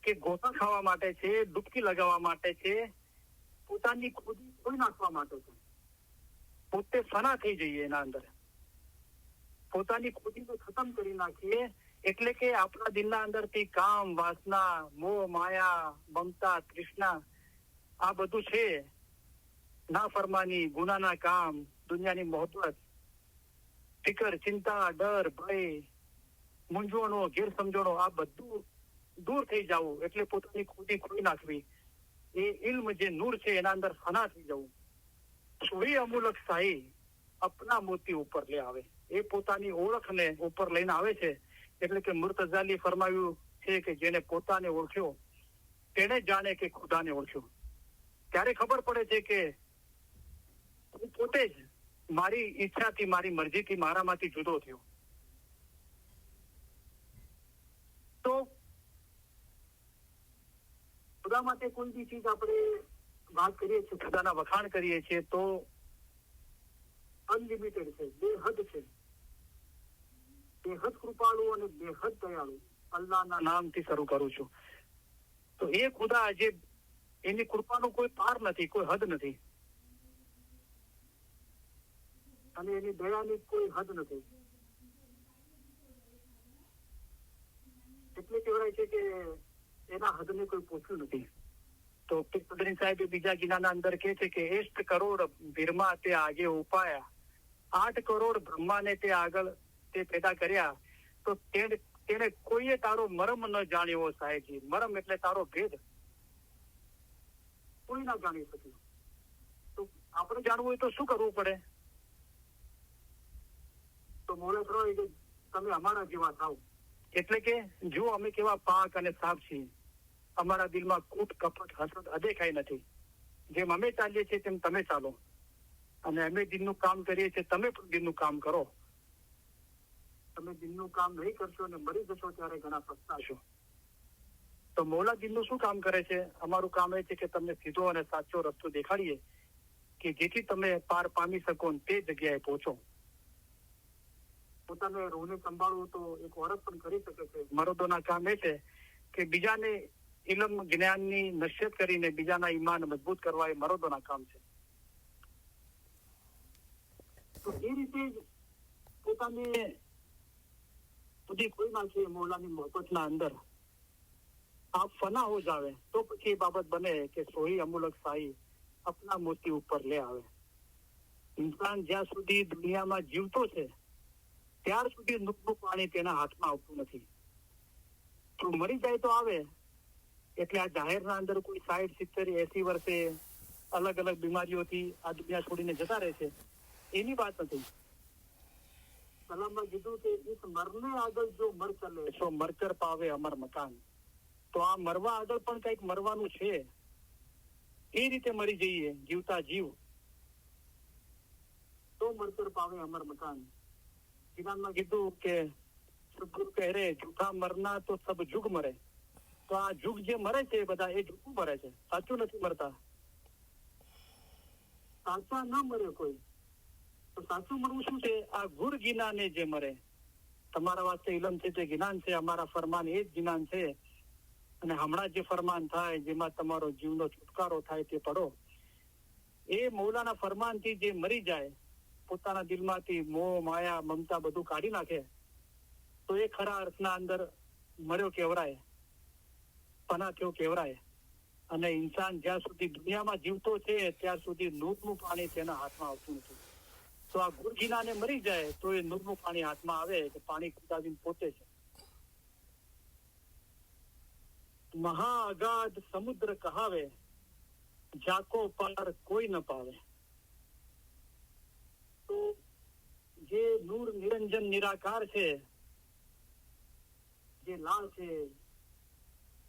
A: કે ગોતા ખાવા માટે છે, ડૂબકી લગાવવા માટે છે, પોતાની ખોદી ખોઈ નાખવા માટે છે. પોતે ફના થઈ જઈએ એના અંદર, પોતાની ખોદીને ખતમ કરી નાખીએ. એટલે કે આપણા દિલના અંદરથી કામ, વાસના, મોહ, માયા, મમતા, તૃષ્ણા આ બધું છે, નાફરમાની, ગુનાના કામ, દુનિયાની મોહબ્બત, ફિકર, ચિંતા, ડર, ભય, મૂંઝવણો, ગેરસમજણો આ બધું દૂર થઈ જવું. એટલે પોતાની ખોદી ખોઈ નાખવી. એ ઇલ્મ જે નૂર છે એના અંદર ફના થઈ જવું. સોહી અમુલક શાહી અપના મોતી ઉપર લે આવે. એ પોતાની ઓળખને ઉપર લઈને આવે છે. એટલે કે મુર્તઝાલી ફરમાવ્યું છે કે જેને પોતાને ઓળખ્યો તેને જાણે કે ખુદાને ઓળખ્યો. ત્યારે ખબર પડે છે કે હું પોતે જ મારી ઈચ્છાથી, મારી મરજીથી, મારામાંથી જુદો થયો. તો ખુદા માટે કોઈ બી ચીજ આપણે વાત કરીએ છીએ, ખુદાના વખાણ કરીએ છીએ તો અનલિમિટેડ છે, બેહદ છે. બેહદ કૃપાળુ અને બેહદ દયાળુ અલ્લાહના નામથી શરૂ કરું છું. તો એ ખુદા જે એની કૃપાનો કોઈ પાર નથી, કોઈ હદ નથી, અને એની દયાની કોઈ હદ નથી. એટલે કહેવાય છે કે એના હદને કોઈ પૂછ્યું નથી. તો પીર સાહેબ બીજા ગીનાના અંદર કહે છે કે 8 કરોડ ભીરમા તે આગે ઉપાયા, 8 કરોડ બ્રહ્માને તે આગળ તે પેદા કર્યા, તો તેને કોઈએ તારો મરમ ન જાણ્યો સાહેબજી. મરમ એટલે તારો ભેદ કોઈ ના જાણી શક્યું. તો આપણે જાણવું હોય તો શું કરવું પડે? તો મોલે કે તમે અમારા જેવા થાવ. એટલે કે જો અમે કેવા પાક અને સાફ છીએ, અમારા દિલમાં કૂટ, કપટ, હસદ અદેખાઈ નથી. જેમ અમે ચાલીએ છીએ તેમ તમે ચાલો, અને અમે દિનનું કામ કરીએ છીએ, તમે પણ દિનનું કામ કરો. તમે દિનનું કામ નહીં કરશો અને મરી જશો ત્યારે ઘણા પસ્તાશો. તો મૌલા દિનનું શું કામ કરે છે? અમારું કામ એ છે કે તમને સીધો અને સાચો રસ્તો દેખાડીએ કે જેથી તમે પાર પામી શકો તે જગ્યાએ પહોંચો. પોતાને રૂહને સંભાળવું તો એક ઓરત પણ કરી શકે છે. મરદોના કામ એ છે કે બીજાને ઇલમ જ્ઞાનની નસીહત કરીને બીજાના ઈમાન મજબૂત કરવા એ મરદોના કામ છે. તો એ રીતે જ પોતાને સુધી કોઈ નાખીએ મૌલાની મોહબ્બતના અંદર, આપ ફના હો જાવે તો પછી એ બાબત બને કે સોહી અમુલક શાહી અપના મોતી ઉપર લે આવે. ઇન્સાન જ્યાં સુધી દુનિયામાં જીવતો છે ત્યાર સુધી નુકનું પાણી તેના હાથમાં આવતું નથી. તો મરી જાય તો આવે. એટલે આ જાહેરના અંદર કોઈ 60, 70, 80 વર્ષે અલગ અલગ બીમારીઓથી આ દુનિયા છોડીને જતા રહે છે, એની વાત નથી. કલામમાં કીધું કે ઇસ મરને આગળ જો મર ચલે તો મરચર પાવે અમર મકાન. તો આ મરવા આગળ પણ કઈક મરવાનું છે. એ રીતે મરી જઈએ, જીવતા જીવ, તો મરચર પાવે અમર મકાન. ઈરાનમાં કીધું કે સદગુરુ કહે રે જૂઠા મરના તો સબ જુગ મરે. તો આ જુગ જે મરે છે બધા એ જૂઠું મરે છે, સાચું નથી મરતા. સાચા ન મરે કોઈ. તો સાચું મરવું શું છે? આ ગુર ગિનાને જે મરે. તમારા વાસ્તે ઇલમ છે તે જ્ઞાન છે, અમારા ફરમાન એ જ જ્ઞાન છે અને હમણાં જે ફરમાન થાય જેમાં તમારો જીવનો છુટકારો થાય તે પડો, એ મૌલાના ફરમાનથી જે મરી જાય, પોતાના દિલમાંથી મોહ માયા મમતા બધું કાઢી નાખે, તો એ ખરા અર્થના અંદર મર્યો કેવરાય, પના થયો કેવરાય. અને ઇન્સાન જ્યાં સુધી દુનિયામાં જીવતો છે ત્યાં સુધી નૂરનું પાણી તેના હાથમાં આવતું નથી. તો આ ગુરગીનાને મરી જાય તો એ નૂરનું પાણી હાથમાં આવે કે પાણી ખુદાબીન પોતે છે. મહા અગાધ સમુદ્ર કહાવે, જાકો પાર કોઈ ન પાવે. તો જે નૂર નિરંજન નિરાકાર છે, જે લાલ છે,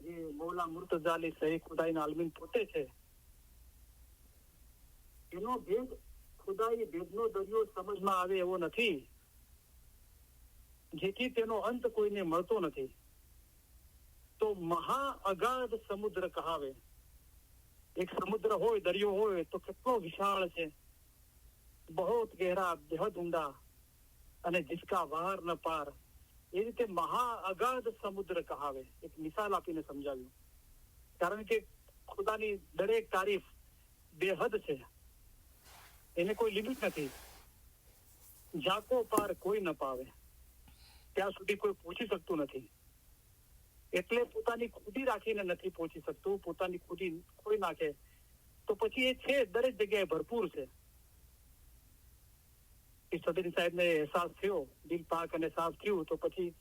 A: જે મૌલા મુર્તઝા અલી શરીફ ખુદાઈના આલમીન પોતે છે, એનો ભેદ ખુદાઈ ભેદનો દરિયો સમજમાં આવે એવો નથી, જેથી તેનો અંત કોઈને મળતો નથી. તો મહા અગાધ સમુદ્ર કહાવે, એક સમુદ્ર હોય, દરિયો હોય તો કેટલો વિશાળ છે, બહોત ગહેરા, બેહદ ઊંડા, અને જિસકા વાર ન પાર. એ રીતે મહા અગાધ સમુદ્ર કહાવે, એક મિસાલ આપીને સમજાવ્યું. કારણ કે ખુદાની દરેક તારીફ બેહદ છે, એને કોઈ લિમિટ નથી. જાકો પાર કોઈ ન પાવે, ત્યાં સુધી કોઈ પહોંચી શકતું નથી. એટલે પોતાની ખુદી રાખીને નથી પહોંચી શકતું. પોતાની ખુદી ખોઈ નાખે તો પછી એ છે દરેક જગ્યાએ ભરપૂર છે. સદરી સાહેબને અહેસાસ થયો, દિલ પાક અને સાફ થયું, તો પછી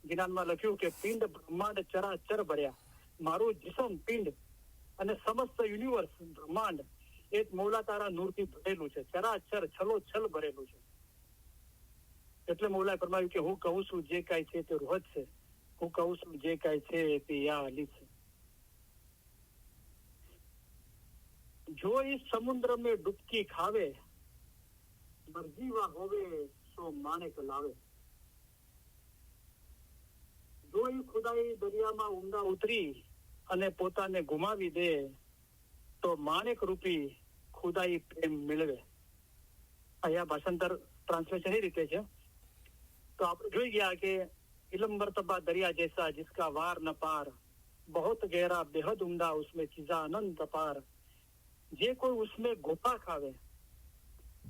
A: જ્ઞાનમાં લખ્યું કે પિંડ બ્રહ્માંડ ચરાચર ભર્યા, મારું જીસમ પિંડ અને સમસ્ત યુનિવર્સ બ્રહ્માંડ એ મૌલા તારા નૂરથી ભરેલું છે, ચરાચર છલોછલ ભરેલું છે. એટલે મૌલાએ ફરમાવ્યું કે હું કહું છું જે કાંઈ છે તે રૂહ છે, હું કહું છું જે કાંઈ છે તે યા અલી છે. જો इस समुद्र में डुबकी खावे, मर्जीवा होवे सो माणેક લાવે. જો એ ખુદાઈ દરિયામાં ઊંડા ઉતરી અને પોતાને ગુમાવી દે તો માણેક રૂપી ખુદાઈ પ્રેમ મેળવે. અહીંયા ભાષાંતર ટ્રાન્સલેશન એ રીતે છે. તો આપણે જોઈ ગયા કે इलम मर्तबा दरिया जैसा जिसका वार न पार, बहुत गहरा बेहद उम्दा उसमें चीजा अनंत पार. જે કોઈ उसमें ગોતા ખાવે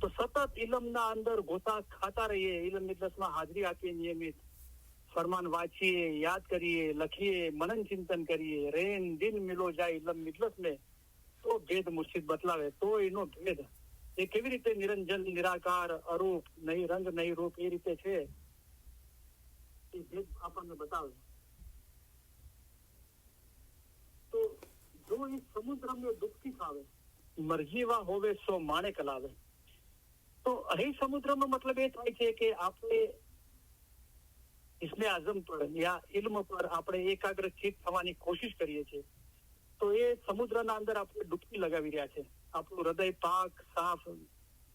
A: તો સતત ઇલમના અંદર ગોતા ખાતા રહીએ. ઇલમ મિજલસમાં હાજરી આપીએ, નિયમિત ફરમાન વાંચીએ, યાદ કરીએ, લખીએ, મનન ચિંતન કરીએ. રેન દિન મિલો જાય ઇલમ મિજલસ में, તો ભેદ મુર્શિદ બતલાવે. તો એનો ભેદ એ કેવી રીતે નિરંજન નિરાકાર અરૂપ, નહીં રંગ નહીં રૂપ, એ રીતે છે એ ભેદ આપણને બતાવે. તો જો એ સમુદ્ર में ડૂબકી ખાવે, મરજીવા હોવે સો માણેક લાવે. તો અહીં સમુદ્રમાં મતલબ એ થાય છે કે આપણે ઇસ્મે આઝમ પર યા ઇલ્મ પર આપણે એકાગ્ર ચિત્ત થવાની કોશિશ કરીએ છીએ, તો એ સમુદ્રના અંદર આપણે ડૂબકી લગાવી રહ્યા છે, આપણું હૃદય પાક સાફ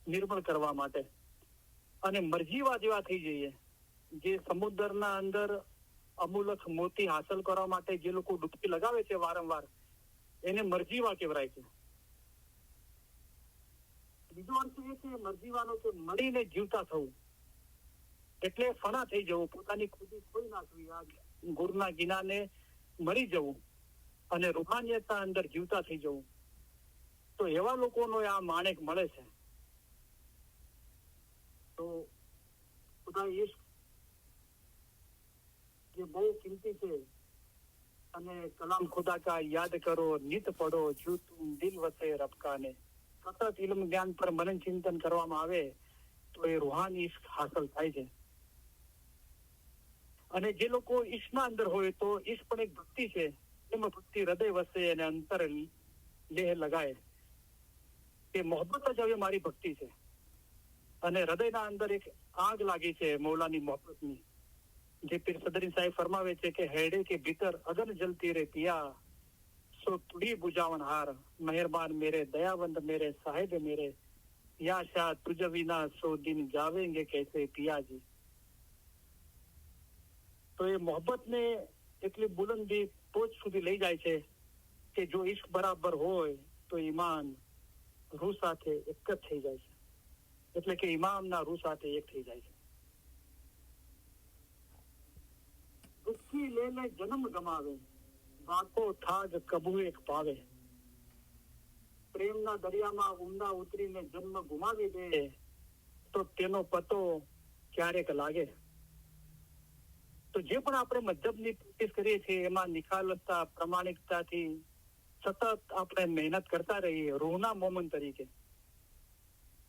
A: નિર્મળ કરવા માટે. અને મરજીવા જેવા થઈ જઈએ. જે સમુદ્રના અંદર અમૂલક મોતી હાંસલ કરવા માટે જે લોકો ડૂબકી લગાવે છે વારંવાર, એને મરજીવા કહેવાય છે. બીજો અર્થ એ છે મરજીવાનો કે મળીને જીવતા થવું, એટલે ફણા થઈ જવું, પોતાની ખુદી ખોઈ નાખવી, આ ગુરુના ગિનાને મરી જવું અને રૂહાનિયતના અંદર જીવતા થઈ જવું. તો એવા લોકોનો આ માણેક મળે છે. તો ખુદા ઇશ્ક જે બહુ કિંમતી છે. અને કલામ ખુદા કા યાદ કરો, નિત પડો, જો તુમ દિલ વસે રબકાને. સતત ઇલ્મ જ્ઞાન પર મનન ચિંતન કરવામાં આવે તો એ રૂહાની ઇશ્ક હાંસલ થાય છે. અને જે લોકો ઈશ્કના અંદર હોય તો ઈશ્ક પણ એક ભક્તિ છે. એમાં ભક્તિ હૃદય વસે અને અંતર લેહ લગાય કે મોહબ્બત જ હવે મારી ભક્તિ છે. અને હૃદયના અંદર એક આગ લાગી છે મૌલાની મોહબ્બતની. જે પીર સદરી સાહેબ ફરમાવે છે કે હેડે કે ભીતર અગન જલતી રે પિયા, સો તુડી બુજાવન હાર, મહેરબાન મેરે દયાવંદ મેરે સાહેબ મેરે, યા શાહ તુજ વિના સો દિન જાવેંગે કૈસે પિયાજી. તો એ મોહબ્બતને એટલી બુલંદી ટોચ સુધી લઈ જાય છે કે જો ઈશ્ક બરાબર હોય તો ઈમાન રૂહ સાથે એક જ થઈ જાય છે. એટલે કે ઇમામના રૂહ સાથે એક થઈ જાય છે. દુઃખી લેને જન્મ ગમાવે, વાકો થાજ કબુ એક પાવે. પ્રેમના દરિયામાં ઊંડા ઉતરીને જન્મ ગુમાવી દે તો તેનો પતો ક્યારેક લાગે. તો જે પણ આપણે મધ્યમની પ્રેક્ટિસ કરીએ છીએ એમાં નિખાલસતા, પ્રમાણિકતાથી સતત આપણે મહેનત કરતા રહીએ, રૂહના મોમન તરીકે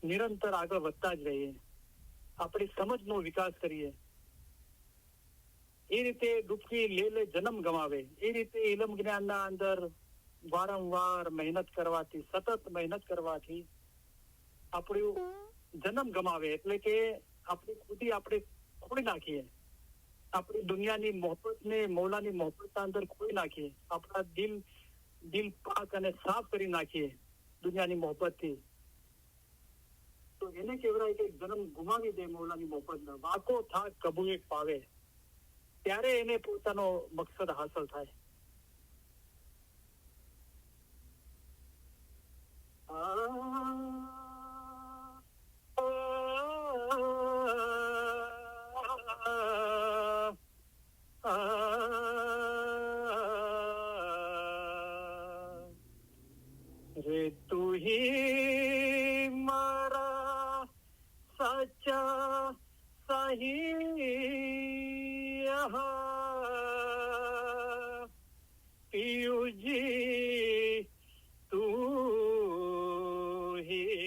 A: નિરંતર આગળ વધતા જ રહીએ, આપણી સમજનો વિકાસ કરીએ. એ રીતે ડૂબકી લે જન્મ ગમાવે. એ રીતે ઇલમ જ્ઞાનના અંદર વારંવાર મહેનત કરવાથી, સતત મહેનત કરવાથી આપણું જન્મ ગમાવે. એટલે કે આપણી ખુદી આપણે ખોઈ નાખીએ, આપણી દુનિયાની મોહબ્બતને, મૌલાની મોહબ્બતના અંદર ખોઈ નાખીએ, આપણા દિલ પાક અને સાફ કરી નાખીએ દુનિયાની મોહબ્બતથી. તો એને કહેવાય કે જન્મ ગુમાવી દે મૌલાની મોહબ્બતના. વાકો થાક કબૂ એક પાવે, ત્યારે એને પોતાનો મકસદ હાંસલ થાય. રે તું હી મારા સાચા સાહિયા, પિયુજી તું હી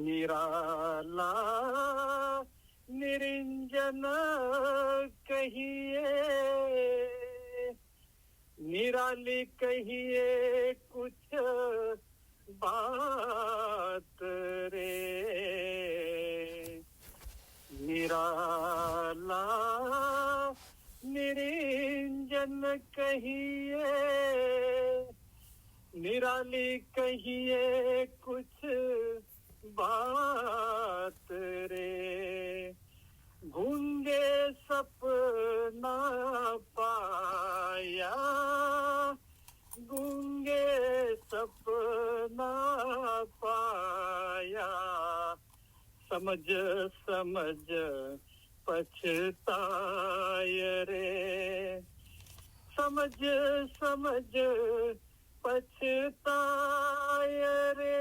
A: નિરાલા નિરંજન કહિए, निराली कहिए कुछ बात रे, निराला निरंजन कहिए, निराली कहिए कुछ बात रे, गूंगे सपना पाया, गूंगे सपना पाया, समझ समझ पछताए रे, समझ समझ पछताए रे,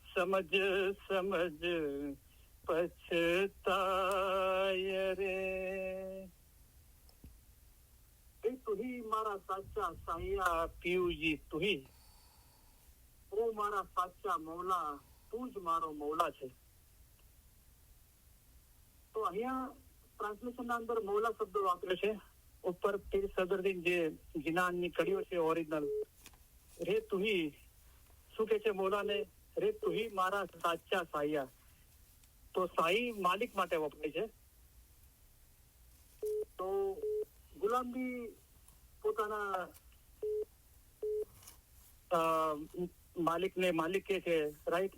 A: समझ समझ पछताए रे. તું હી મારા સાચા સાહિયા, પીયુજી તું હી, ઓ મારા સાચા મૌલા, તું જ મારો મૌલા છે. તો અહીંયા ટ્રાન્સલેશનના અંદર મૌલા શબ્દ વાપર્યો છે. ઉપર પીર સદરુદ્દીન જે જીનાનની કડીઓ છે ઓરિજિનલ, રે તું હી શું કે છે મૌલાને? રે તું હી મારા સાચા સાહિયા. તો સાઈ માલિક માટે વપરાય છે. તો ગુલામ બી પોતાના માલિકને માલિક કે છે, રાઈટ?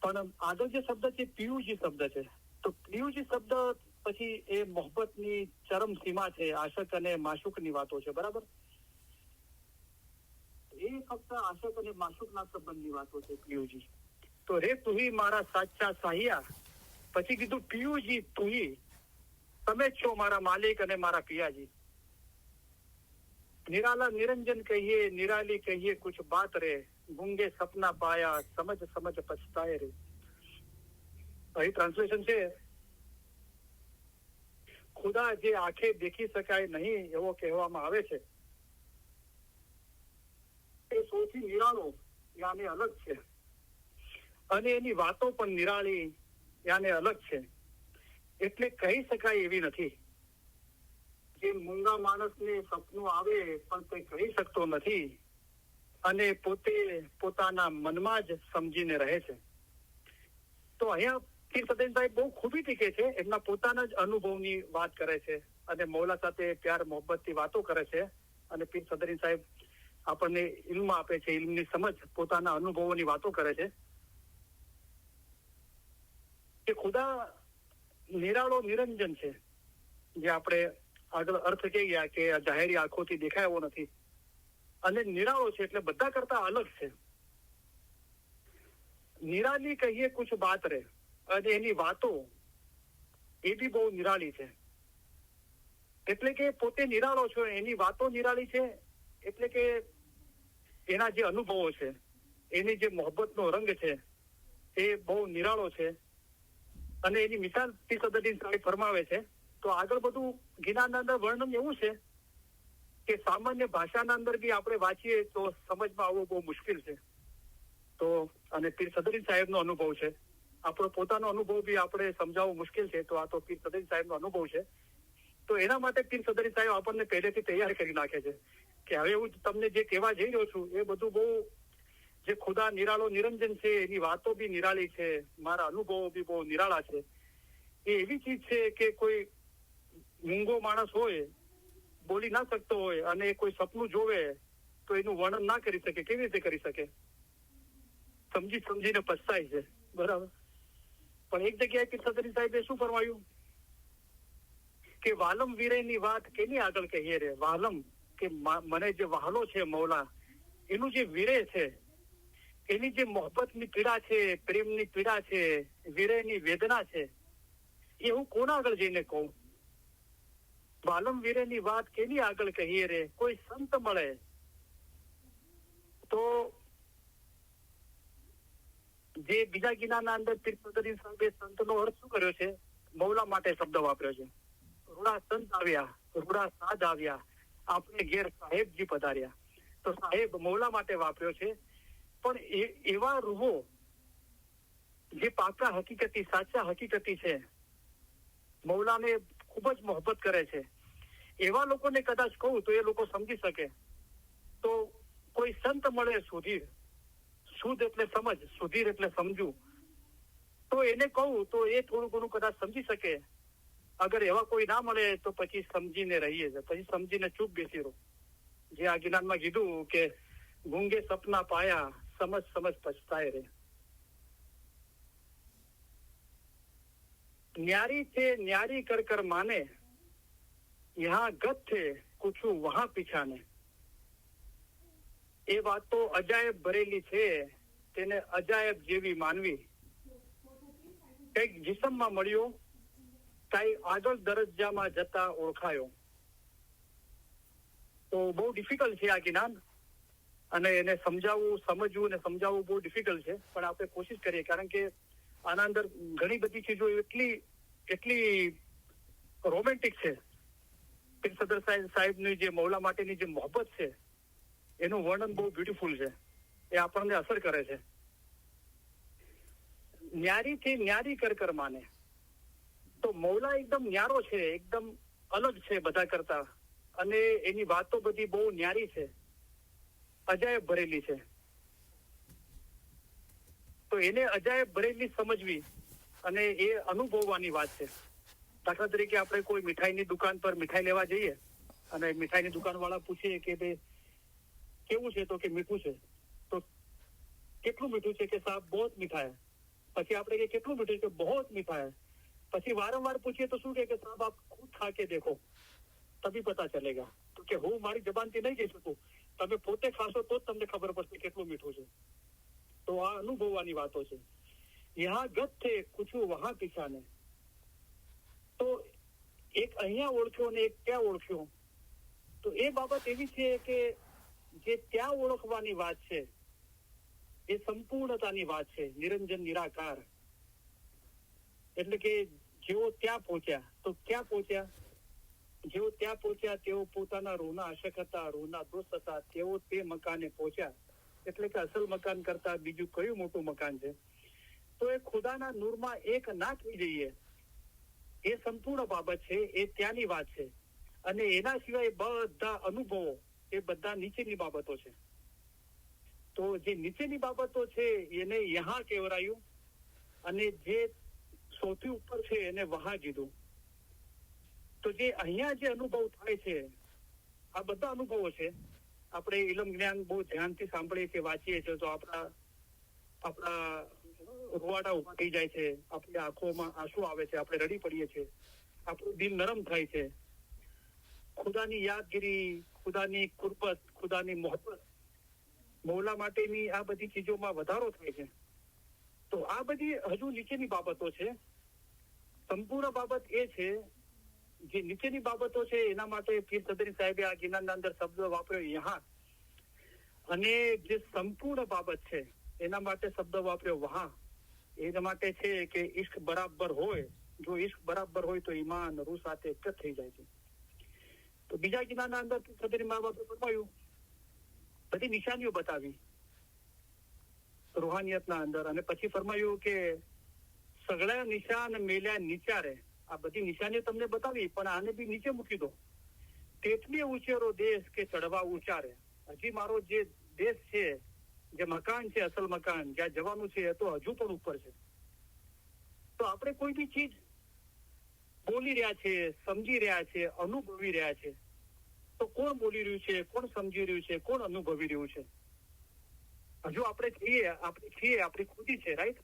A: પણ આગળ જે શબ્દ છે પિયુજી શબ્દ છે. તો પિયુજી શબ્દ પછી એ મોહબ્બતની ચરમ સીમા છે, આશક અને માશુકની વાતો છે, બરાબર? એ ફક્ત આશક અને માશુકના સંબંધની વાતો છે પિયુજી. તો રે તું હી મારા સાચા સાહિયા, પછી કીધું પિયુજી તું હી, તમે છો મારા માલિક અને મારા પિયાજી. निराला निरंजन कहिए, निराली कहिए कुछ बात रे, गूंगे सपना पाया, समझ समझ पछताए रे. અહીં ટ્રાન્સલેશન છે, ખુદા જે આંખે દેખી શકાય નહીં એવો કહેવામાં આવે છે, એ સૌથી નિરાળો યાને અલગ છે, અને એની વાતો પણ નિરાળી યાને અલગ છે. એટલે કહી શકાય એવી નથી. જે મૂંગા માણસને સપનું આવે પણ તે કહી શકતો નથી, અને પોતે પોતાના મનમાં જ સમજીને રહે છે. તો અહીંયા પીર સદન સાહેબ બહુ ખૂબીથી કહે છે, એમના પોતાના જ અનુભવની વાત કરે છે, અને મૌલા સાથે પ્યાર મોહબ્બતથી વાતો કરે છે. અને પીર સદરી સાહેબ આપણને ઇલ્મ આપે છે, ઇલ્મની સમજ પોતાના અનુભવોની વાતો કરે છે કે ખુદા નિરાળો નિરંજન છે, જે આપણે આગળ અર્થ કહી ગયા કે જાહેરી આંખોથી દેખાય એવો નથી, અને નિરાળો છે એટલે બધા કરતા અલગ છે. નિરાલી કહીએ કુછ બાત રે, અને એની વાતો એ બી બહુ નિરાળી છે. એટલે કે પોતે નિરાળો છો, એની વાતો નિરાળી છે. એટલે કે એના જે અનુભવો છે, એની જે મોહબ્બતનો રંગ છે એ બહુ નિરાળો છે. અને એની મિસાલ પીર સદરુદ્દીન સાહેબ ફરમાવે છે. તો આગળ બધું ગિરનારના અંદર વર્ણન એવું છે કે સામાન્ય ભાષાના અંદર બી આપણે વાંચીએ તો સમજમાં આવવું બહુ મુશ્કેલ છે. તો અને પીર સદરુદ્દીન સાહેબનો અનુભવ છે, આપણો પોતાનો અનુભવ બી આપણે સમજાવવું મુશ્કેલ છે. તો આ તો પીર સદરુદ્દીન સાહેબનો અનુભવ છે. તો એના માટે પીર સદરુદ્દીન સાહેબ આપણને પહેલેથી તૈયાર કરી નાખે છે કે હવે હું તમને જે કહેવા જઈ રહ્યો છું એ બધું બહુ જે ખુદા નિરાળો નિરંજન છે, એની વાતો બી નિરાળી છે, મારા અનુભવો બી બહુ નિરાળા છે. એ એવી ચીજ છે કે કોઈ મૂંગો માણસ હોય, બોલી ના શકતો હોય અને કોઈ સપનું જોવે તો એનું વર્ણન ના કરી શકે. કેવી રીતે કરી શકે? સમજીને પછતાય છે, બરાબર. પણ એક જગ્યાએ પીર સદરુદ્દીન સાહેબે શું ફરમાયું કે વાલમ વીરેની વાત કેની આગળ કહીએ રે. વાલમ કે મને જે વહાલો છે મૌલા, એનું જે વીરે છે, એની જે મોહબ્બતની પીડા છે, પ્રેમની પીડા છે, વીરેની વેદના છે, એ હું કોના આગળ જઈને કહું? વાલમ વીરેની વાત કેની આગળ કહીએ રે. કોઈ સંત મળે તો જે બીજા ગિનાના અંદર પીર સદરુદ્દીન સાહેબે સંતનો અર્થ શું કર્યો છે? મૌલા માટે શબ્દ વાપર્યો છે. રૂડા સંત આવ્યા, રૂડા સાધ આવ્યા, આપણે ઘેર સાહેબજી પધાર્યા. તો સાહેબ મૌલા માટે વાપર્યો છે. પણ એવા રૂહો જે પાકા હકીકતી, સાચા હકીકતી છે, મૌલાને ખૂબ જ મોહબ્બત કરે છે, એવા લોકોને કદાચ કહું તો એ લોકો સમજી શકે. તો કોઈ સંત મળે સુધીર, શુદ્ધ એટલે સમજ, સુધીર એટલે સમજવું, તો એને કહું તો એ થોડું ઘણું કદાચ સમજી શકે. અગર એવા કોઈ ના મળે તો પછી સમજીને રહીએ છે, પછી સમજીને ચૂપ બેસી રહો. જે આ જ્ઞાનમાં કીધું કે ગૂંગે સપના પાયા, સમજ પછતાય રે. ન્યારી છે ન્યારી કર માને, યહાં ગત થે કુછું વહાં પીછાને. એ વાત તો અજાયબ ભરેલી છે, તેને અજાયબ જેવી માનવી. કઈક જિસ્મમાં મળ્યો, કઈ આગળ દરજ્જામાં જતા ઓળખાયો. તો બહુ ડિફિકલ્ટ છે આ જ્ઞાન, અને એને સમજવું અને સમજાવવું બહુ ડિફિકલ્ટ છે. પણ આપણે કોશિશ કરીએ, કારણ કે આના અંદર ઘણી બધી ચીજો એટલી રોમેન્ટિક છે. પીર સદરુદ્દીન સાહેબની જે મૌલા માટેની જે મોહબ્બત છે, એનું વર્ણન બહુ બ્યુટીફુલ છે. એ આપણને અસર કરે છે. ન્યારી થી ન્યારી કર માને. તો મૌલા એકદમ ન્યારો છે, એકદમ અલગ છે બધા કરતા, અને એની વાતો બધી બહુ ન્યારી છે, અજાયબ ભરેલી છે. તો એને અજાયબ ભરેલી સમજવી અને એ અનુભવવાની વાત છે. દાખલા તરીકે આપણે કોઈ મીઠાઈની દુકાન પર મીઠાઈ લેવા જઈએ અને મીઠાઈની દુકાન વાળા પૂછીએ કે ભાઈ કેવું છે, તો કે મીઠું છે. તો કેટલું મીઠું છે? કે સાહેબ બહુત મીઠા હૈ. પછી આપણે કે કેટલું મીઠું છે? બહુત મીઠા હૈ. પછી વારંવાર પૂછીએ તો શું કે સાહેબ આપ ખુદ ખા કે દેખો, તभी પતા ચલેગા. તો કે હું મારી જબાનથી નહીં કહી શકું, તમે પોતે ખાશો તો જ તમને ખબર પડશે કેટલું મીઠું છે. તો આ અનુભવવાની વાતો છે. યહાં ગત થે કુછું વહાં પીછાને. તો એક અહીંયા ઓળખ્યો ને એક ત્યાં ઓળખ્યો. તો એ બાબત એવી છે કે જે ત્યાં ઓળખવાની વાત છે એ સંપૂર્ણતાની વાત છે, નિરંજન નિરાકાર. એટલે કે જેઓ ત્યાં પહોંચ્યા તો ક્યાં પહોંચ્યા? જેઓ ત્યાં પહોંચ્યા તેઓ પોતાના રૂહના આશક હતા, રૂહના દોસ્ત હતા, તેઓ તે મકાને પહોંચ્યા. એટલે કે અસલ મકાન કરતા બીજું કયું મોટું મકાન છે? તો એ ખુદાના નૂરમાં એક ના થઈ જઈએ, એ સંપૂર્ણ બાબત છે, એ ત્યાંની વાત છે. અને એના સિવાય બધા અનુભવો એ બધા નીચેની બાબતો છે. તો જે નીચેની બાબતો છે એને યહાં કહેવરાયું, અને જે સૌથી ઉપર છે એને વહાં કીધું. તો જે અહીંયા જે અનુભવ થાય છે, આ બધા અનુભવો છે. આપણે ઇલમ જ્ઞાન બહુ ધ્યાનથી સાંભળીએ છીએ, વાંચીએ છીએ તો આપણા રૂવાડા ઉભા થઈ જાય છે, આપણી આંખોમાં આંસુ આવે છે, આપણે રડી પડીએ છીએ, આપણું દિલ નરમ થાય છે. ખુદાની યાદગીરી, ખુદાની કુરબત, ખુદાની મોહબ્બત, મૌલા માટેની આ બધી ચીજોમાં વધારો થાય છે. તો તો આ બધી હજુ નીચેની બાબતો છે. સંપૂર્ણ બાબત એ છે જે નીચેની બાબતો છે એના માટે પીર સદરી સાહેબે આ ગિરનારના અંદર શબ્દ વાપર્યો યહાં, અને જે સંપૂર્ણ બાબત છે એના માટે શબ્દ વાપર્યો વહાં. એના માટે છે કે ઈશ્ક બરાબર હોય, જો ઈશ્ક બરાબર હોય તો ઈમાન રૂહ સાથે એક જ થઈ જાય છે. તો બીજા ગિરનારના અંદર સદરી મા બાપે ફરમાયું, બધી નિશાનીઓ બતાવી રૂહાનિયતના અંદર, અને પછી ફરમાયું કે સગળા નિશાન મેલ્યા નીચા રે. આ બધી નિશાનીઓ તમને બતાવી, પણ આને બી નીચે મૂકી દો. તેટલી ઊંચેરો દેશ કે ચડવા ઊંચા રે. હજી મારો જે દેશ છે, જે મકાન છે, અસલ મકાન જ્યાં જવાનું છે, એ તો હજુ પણ ઉપર છે. તો આપણે કોઈ બી ચીજ બોલી રહ્યા છે, સમજી રહ્યા છે, અનુભવી રહ્યા છે, તો કોણ બોલી રહ્યું છે, કોણ સમજી રહ્યું છે, કોણ અનુભવી રહ્યું છે? હજુ આપણે છીએ, આપણી ખુદી છે, રાઈટ?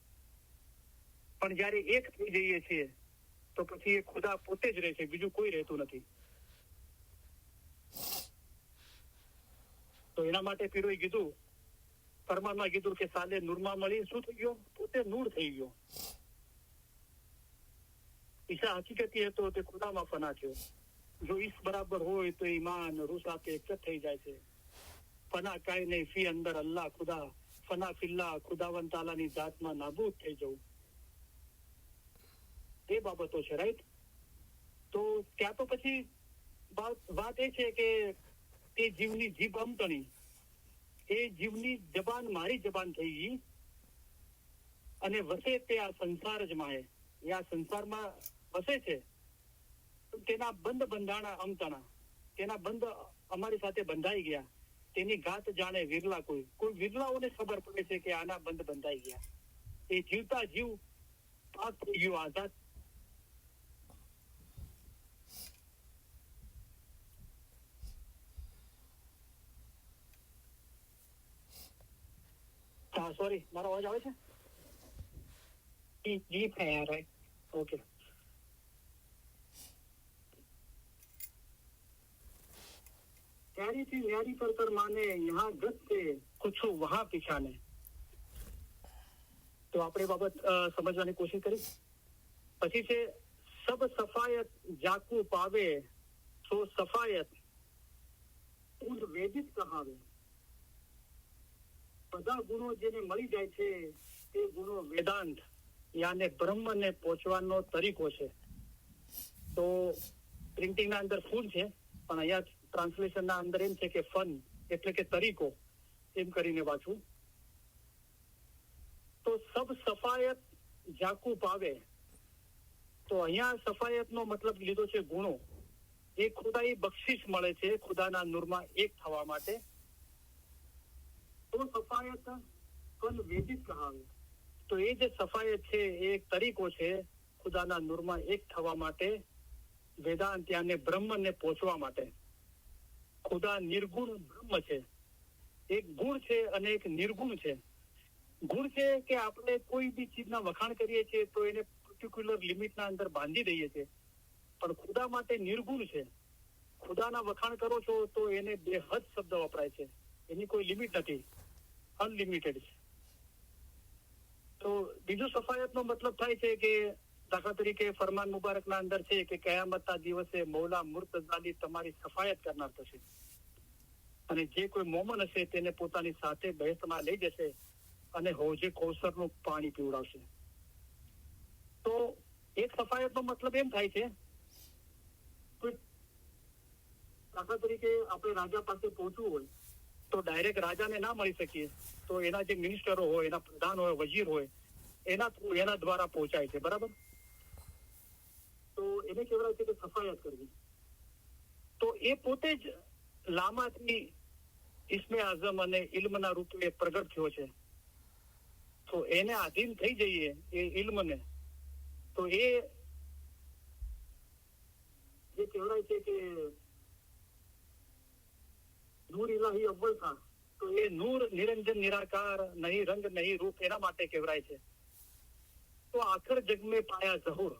A: પણ જયારે એક થઈ જઈએ છીએ તો પછી એ ખુદા પોતે જ રહે છે, બીજું કોઈ રહેતું નથી. તો એના માટે પીરોએ કીધું, ફરમાનમાં કીધું કે સાલે નૂરમાં મળી શું થઈ ગયો? પોતે નૂર થઈ ગયો. ઈશા હકીકતી હતો તે ખુદામાં ફના થયો. જો ઈશ બરાબર હોય તો ઈમાન રૂહ સાથે એક જ થઈ જાય છે. ફના કાંઈ નહીં, ફી અંદર અલ્લાહ ખુદા, ફના ફિલ્લા ખુદાવંત તાલાની જાતમાં નાબૂદ થઈ જવું. એ બાબતો છે, રાઈટ? તો ત્યાં તો પછી વાત એ છે કે એ જીવની જીભ અમતણી, એ જીવની જબાન મારી જબાન થઈ ગઈ, અને વસે તે આ સંસાર જ માં. એ આ સંસારમાં વસે છે, તેના બંધ બંધાણા અમતણા, તેના બંધ અમારી સાથે બંધાઈ ગયા. તેની ગાત જાણે વિરલા, કોઈ વિરલાઓને ખબર પડે છે કે આના બંધ બંધાઈ ગયા. એ જીવતા જીવ પાક થઈ ગયો, આઝાદ. હા, સોરી, મારો અવાજ આવે છે?
B: जी भैया राय.
A: ओके. न्यारी थी न्यारी पर कर माने, यहाँ गत से कुछ वहां पीछाने. તો આપણે બાબત સમજવાની કોશિશ કરી. પછી છે સબ સફાયત જાકુ પાવે, સો સફાયત ઉદ વેદિત કહાવે. બધા ગુણો જેને મળી જાય છે તે ગુણો વેદાંત યાને બ્રહ્મને પહોંચવાનો તરીકો છે. તો પ્રિન્ટિંગના અંદર ફૂલ છે, પણ અહીંયા ટ્રાન્સલેશનના અંદર એમ છે કે ફન એટલે કે તરીકો, એમ કરીને વાંચવું. તો સબ સફાયત જાકુ પાવે. તો અહીંયા સફાયતનો મતલબ લીધો છે ગુણો. એ ખુદાઈ બક્ષિસ મળે છે ખુદાના નૂરમાં એક થવા માટે. તો સફાયત કલ વેદિત કહાવે. તો એ જે સફાયત છે એ એક તરીકો છે ખુદાના નૂરમાં એક થવા માટે, વેદાંત યાને બ્રહ્મને પહોંચવા માટે. ખુદા નિર્ગુણ બ્રહ્મ છે. એક ગુણ છે અને એક નિર્ગુણ છે. ગુણ છે કે આપણે કોઈ બી ચીજના વખાણ કરીએ છીએ તો એને પર્ટિક્યુલર લિમિટના અંદર બાંધી દઈએ છીએ, પણ ખુદા માટે નિર્ગુણ છે. ખુદાના વખાણ કરો છો તો એને બેહદ શબ્દ વપરાય છે, એની કોઈ લિમિટ નથી, અનલિમિટેડ છે. તો બીજું સફાયતનો મતલબ થાય છે કે દાખલા તરીકે ફરમાન મુબારકના અંદર છે કે કયામતના દિવસે મૌલા મુર્તઝાલી તમારી સફાયત કરનાર થશે, અને જે કોઈ મોમન હશે તેને પોતાની સાથે બહેસમાં લઈ જશે અને હોજે કૌસરનું પાણી પીવડાવશે. તો એક સફાયતનો મતલબ એમ થાય છે, દાખલા તરીકે આપણે રાજા પાસે પહોંચવું હોય તો ડાયરેક્ટ રાજાને ના મળી શકીએ, તો એના જે મિનિસ્ટરો હોય, એના પ્રધાન હોય, વજીર હોય, એના દ્વારા પહોંચાય છે, બરાબર? તો એને કહેવાય છે કે સફાયત કરવી. તો એ પોતે જ લામાથી ઇસ્મે આઝમ અને ઇલ્મના રૂપે પ્રગટ થયો છે. તો એને આધીન થઈ જઈએ એ ઇલ્મને, તો એ જે કહેવાય છે કે નૂર ઇલાહી અવ્વલ થા, તો એ નૂર નિરંજન નિરાકાર નહીં રંગ નહીં રૂપ, એના માટે કહેવાય છે. તો આખર જગ મેં પાયા ઝહુર,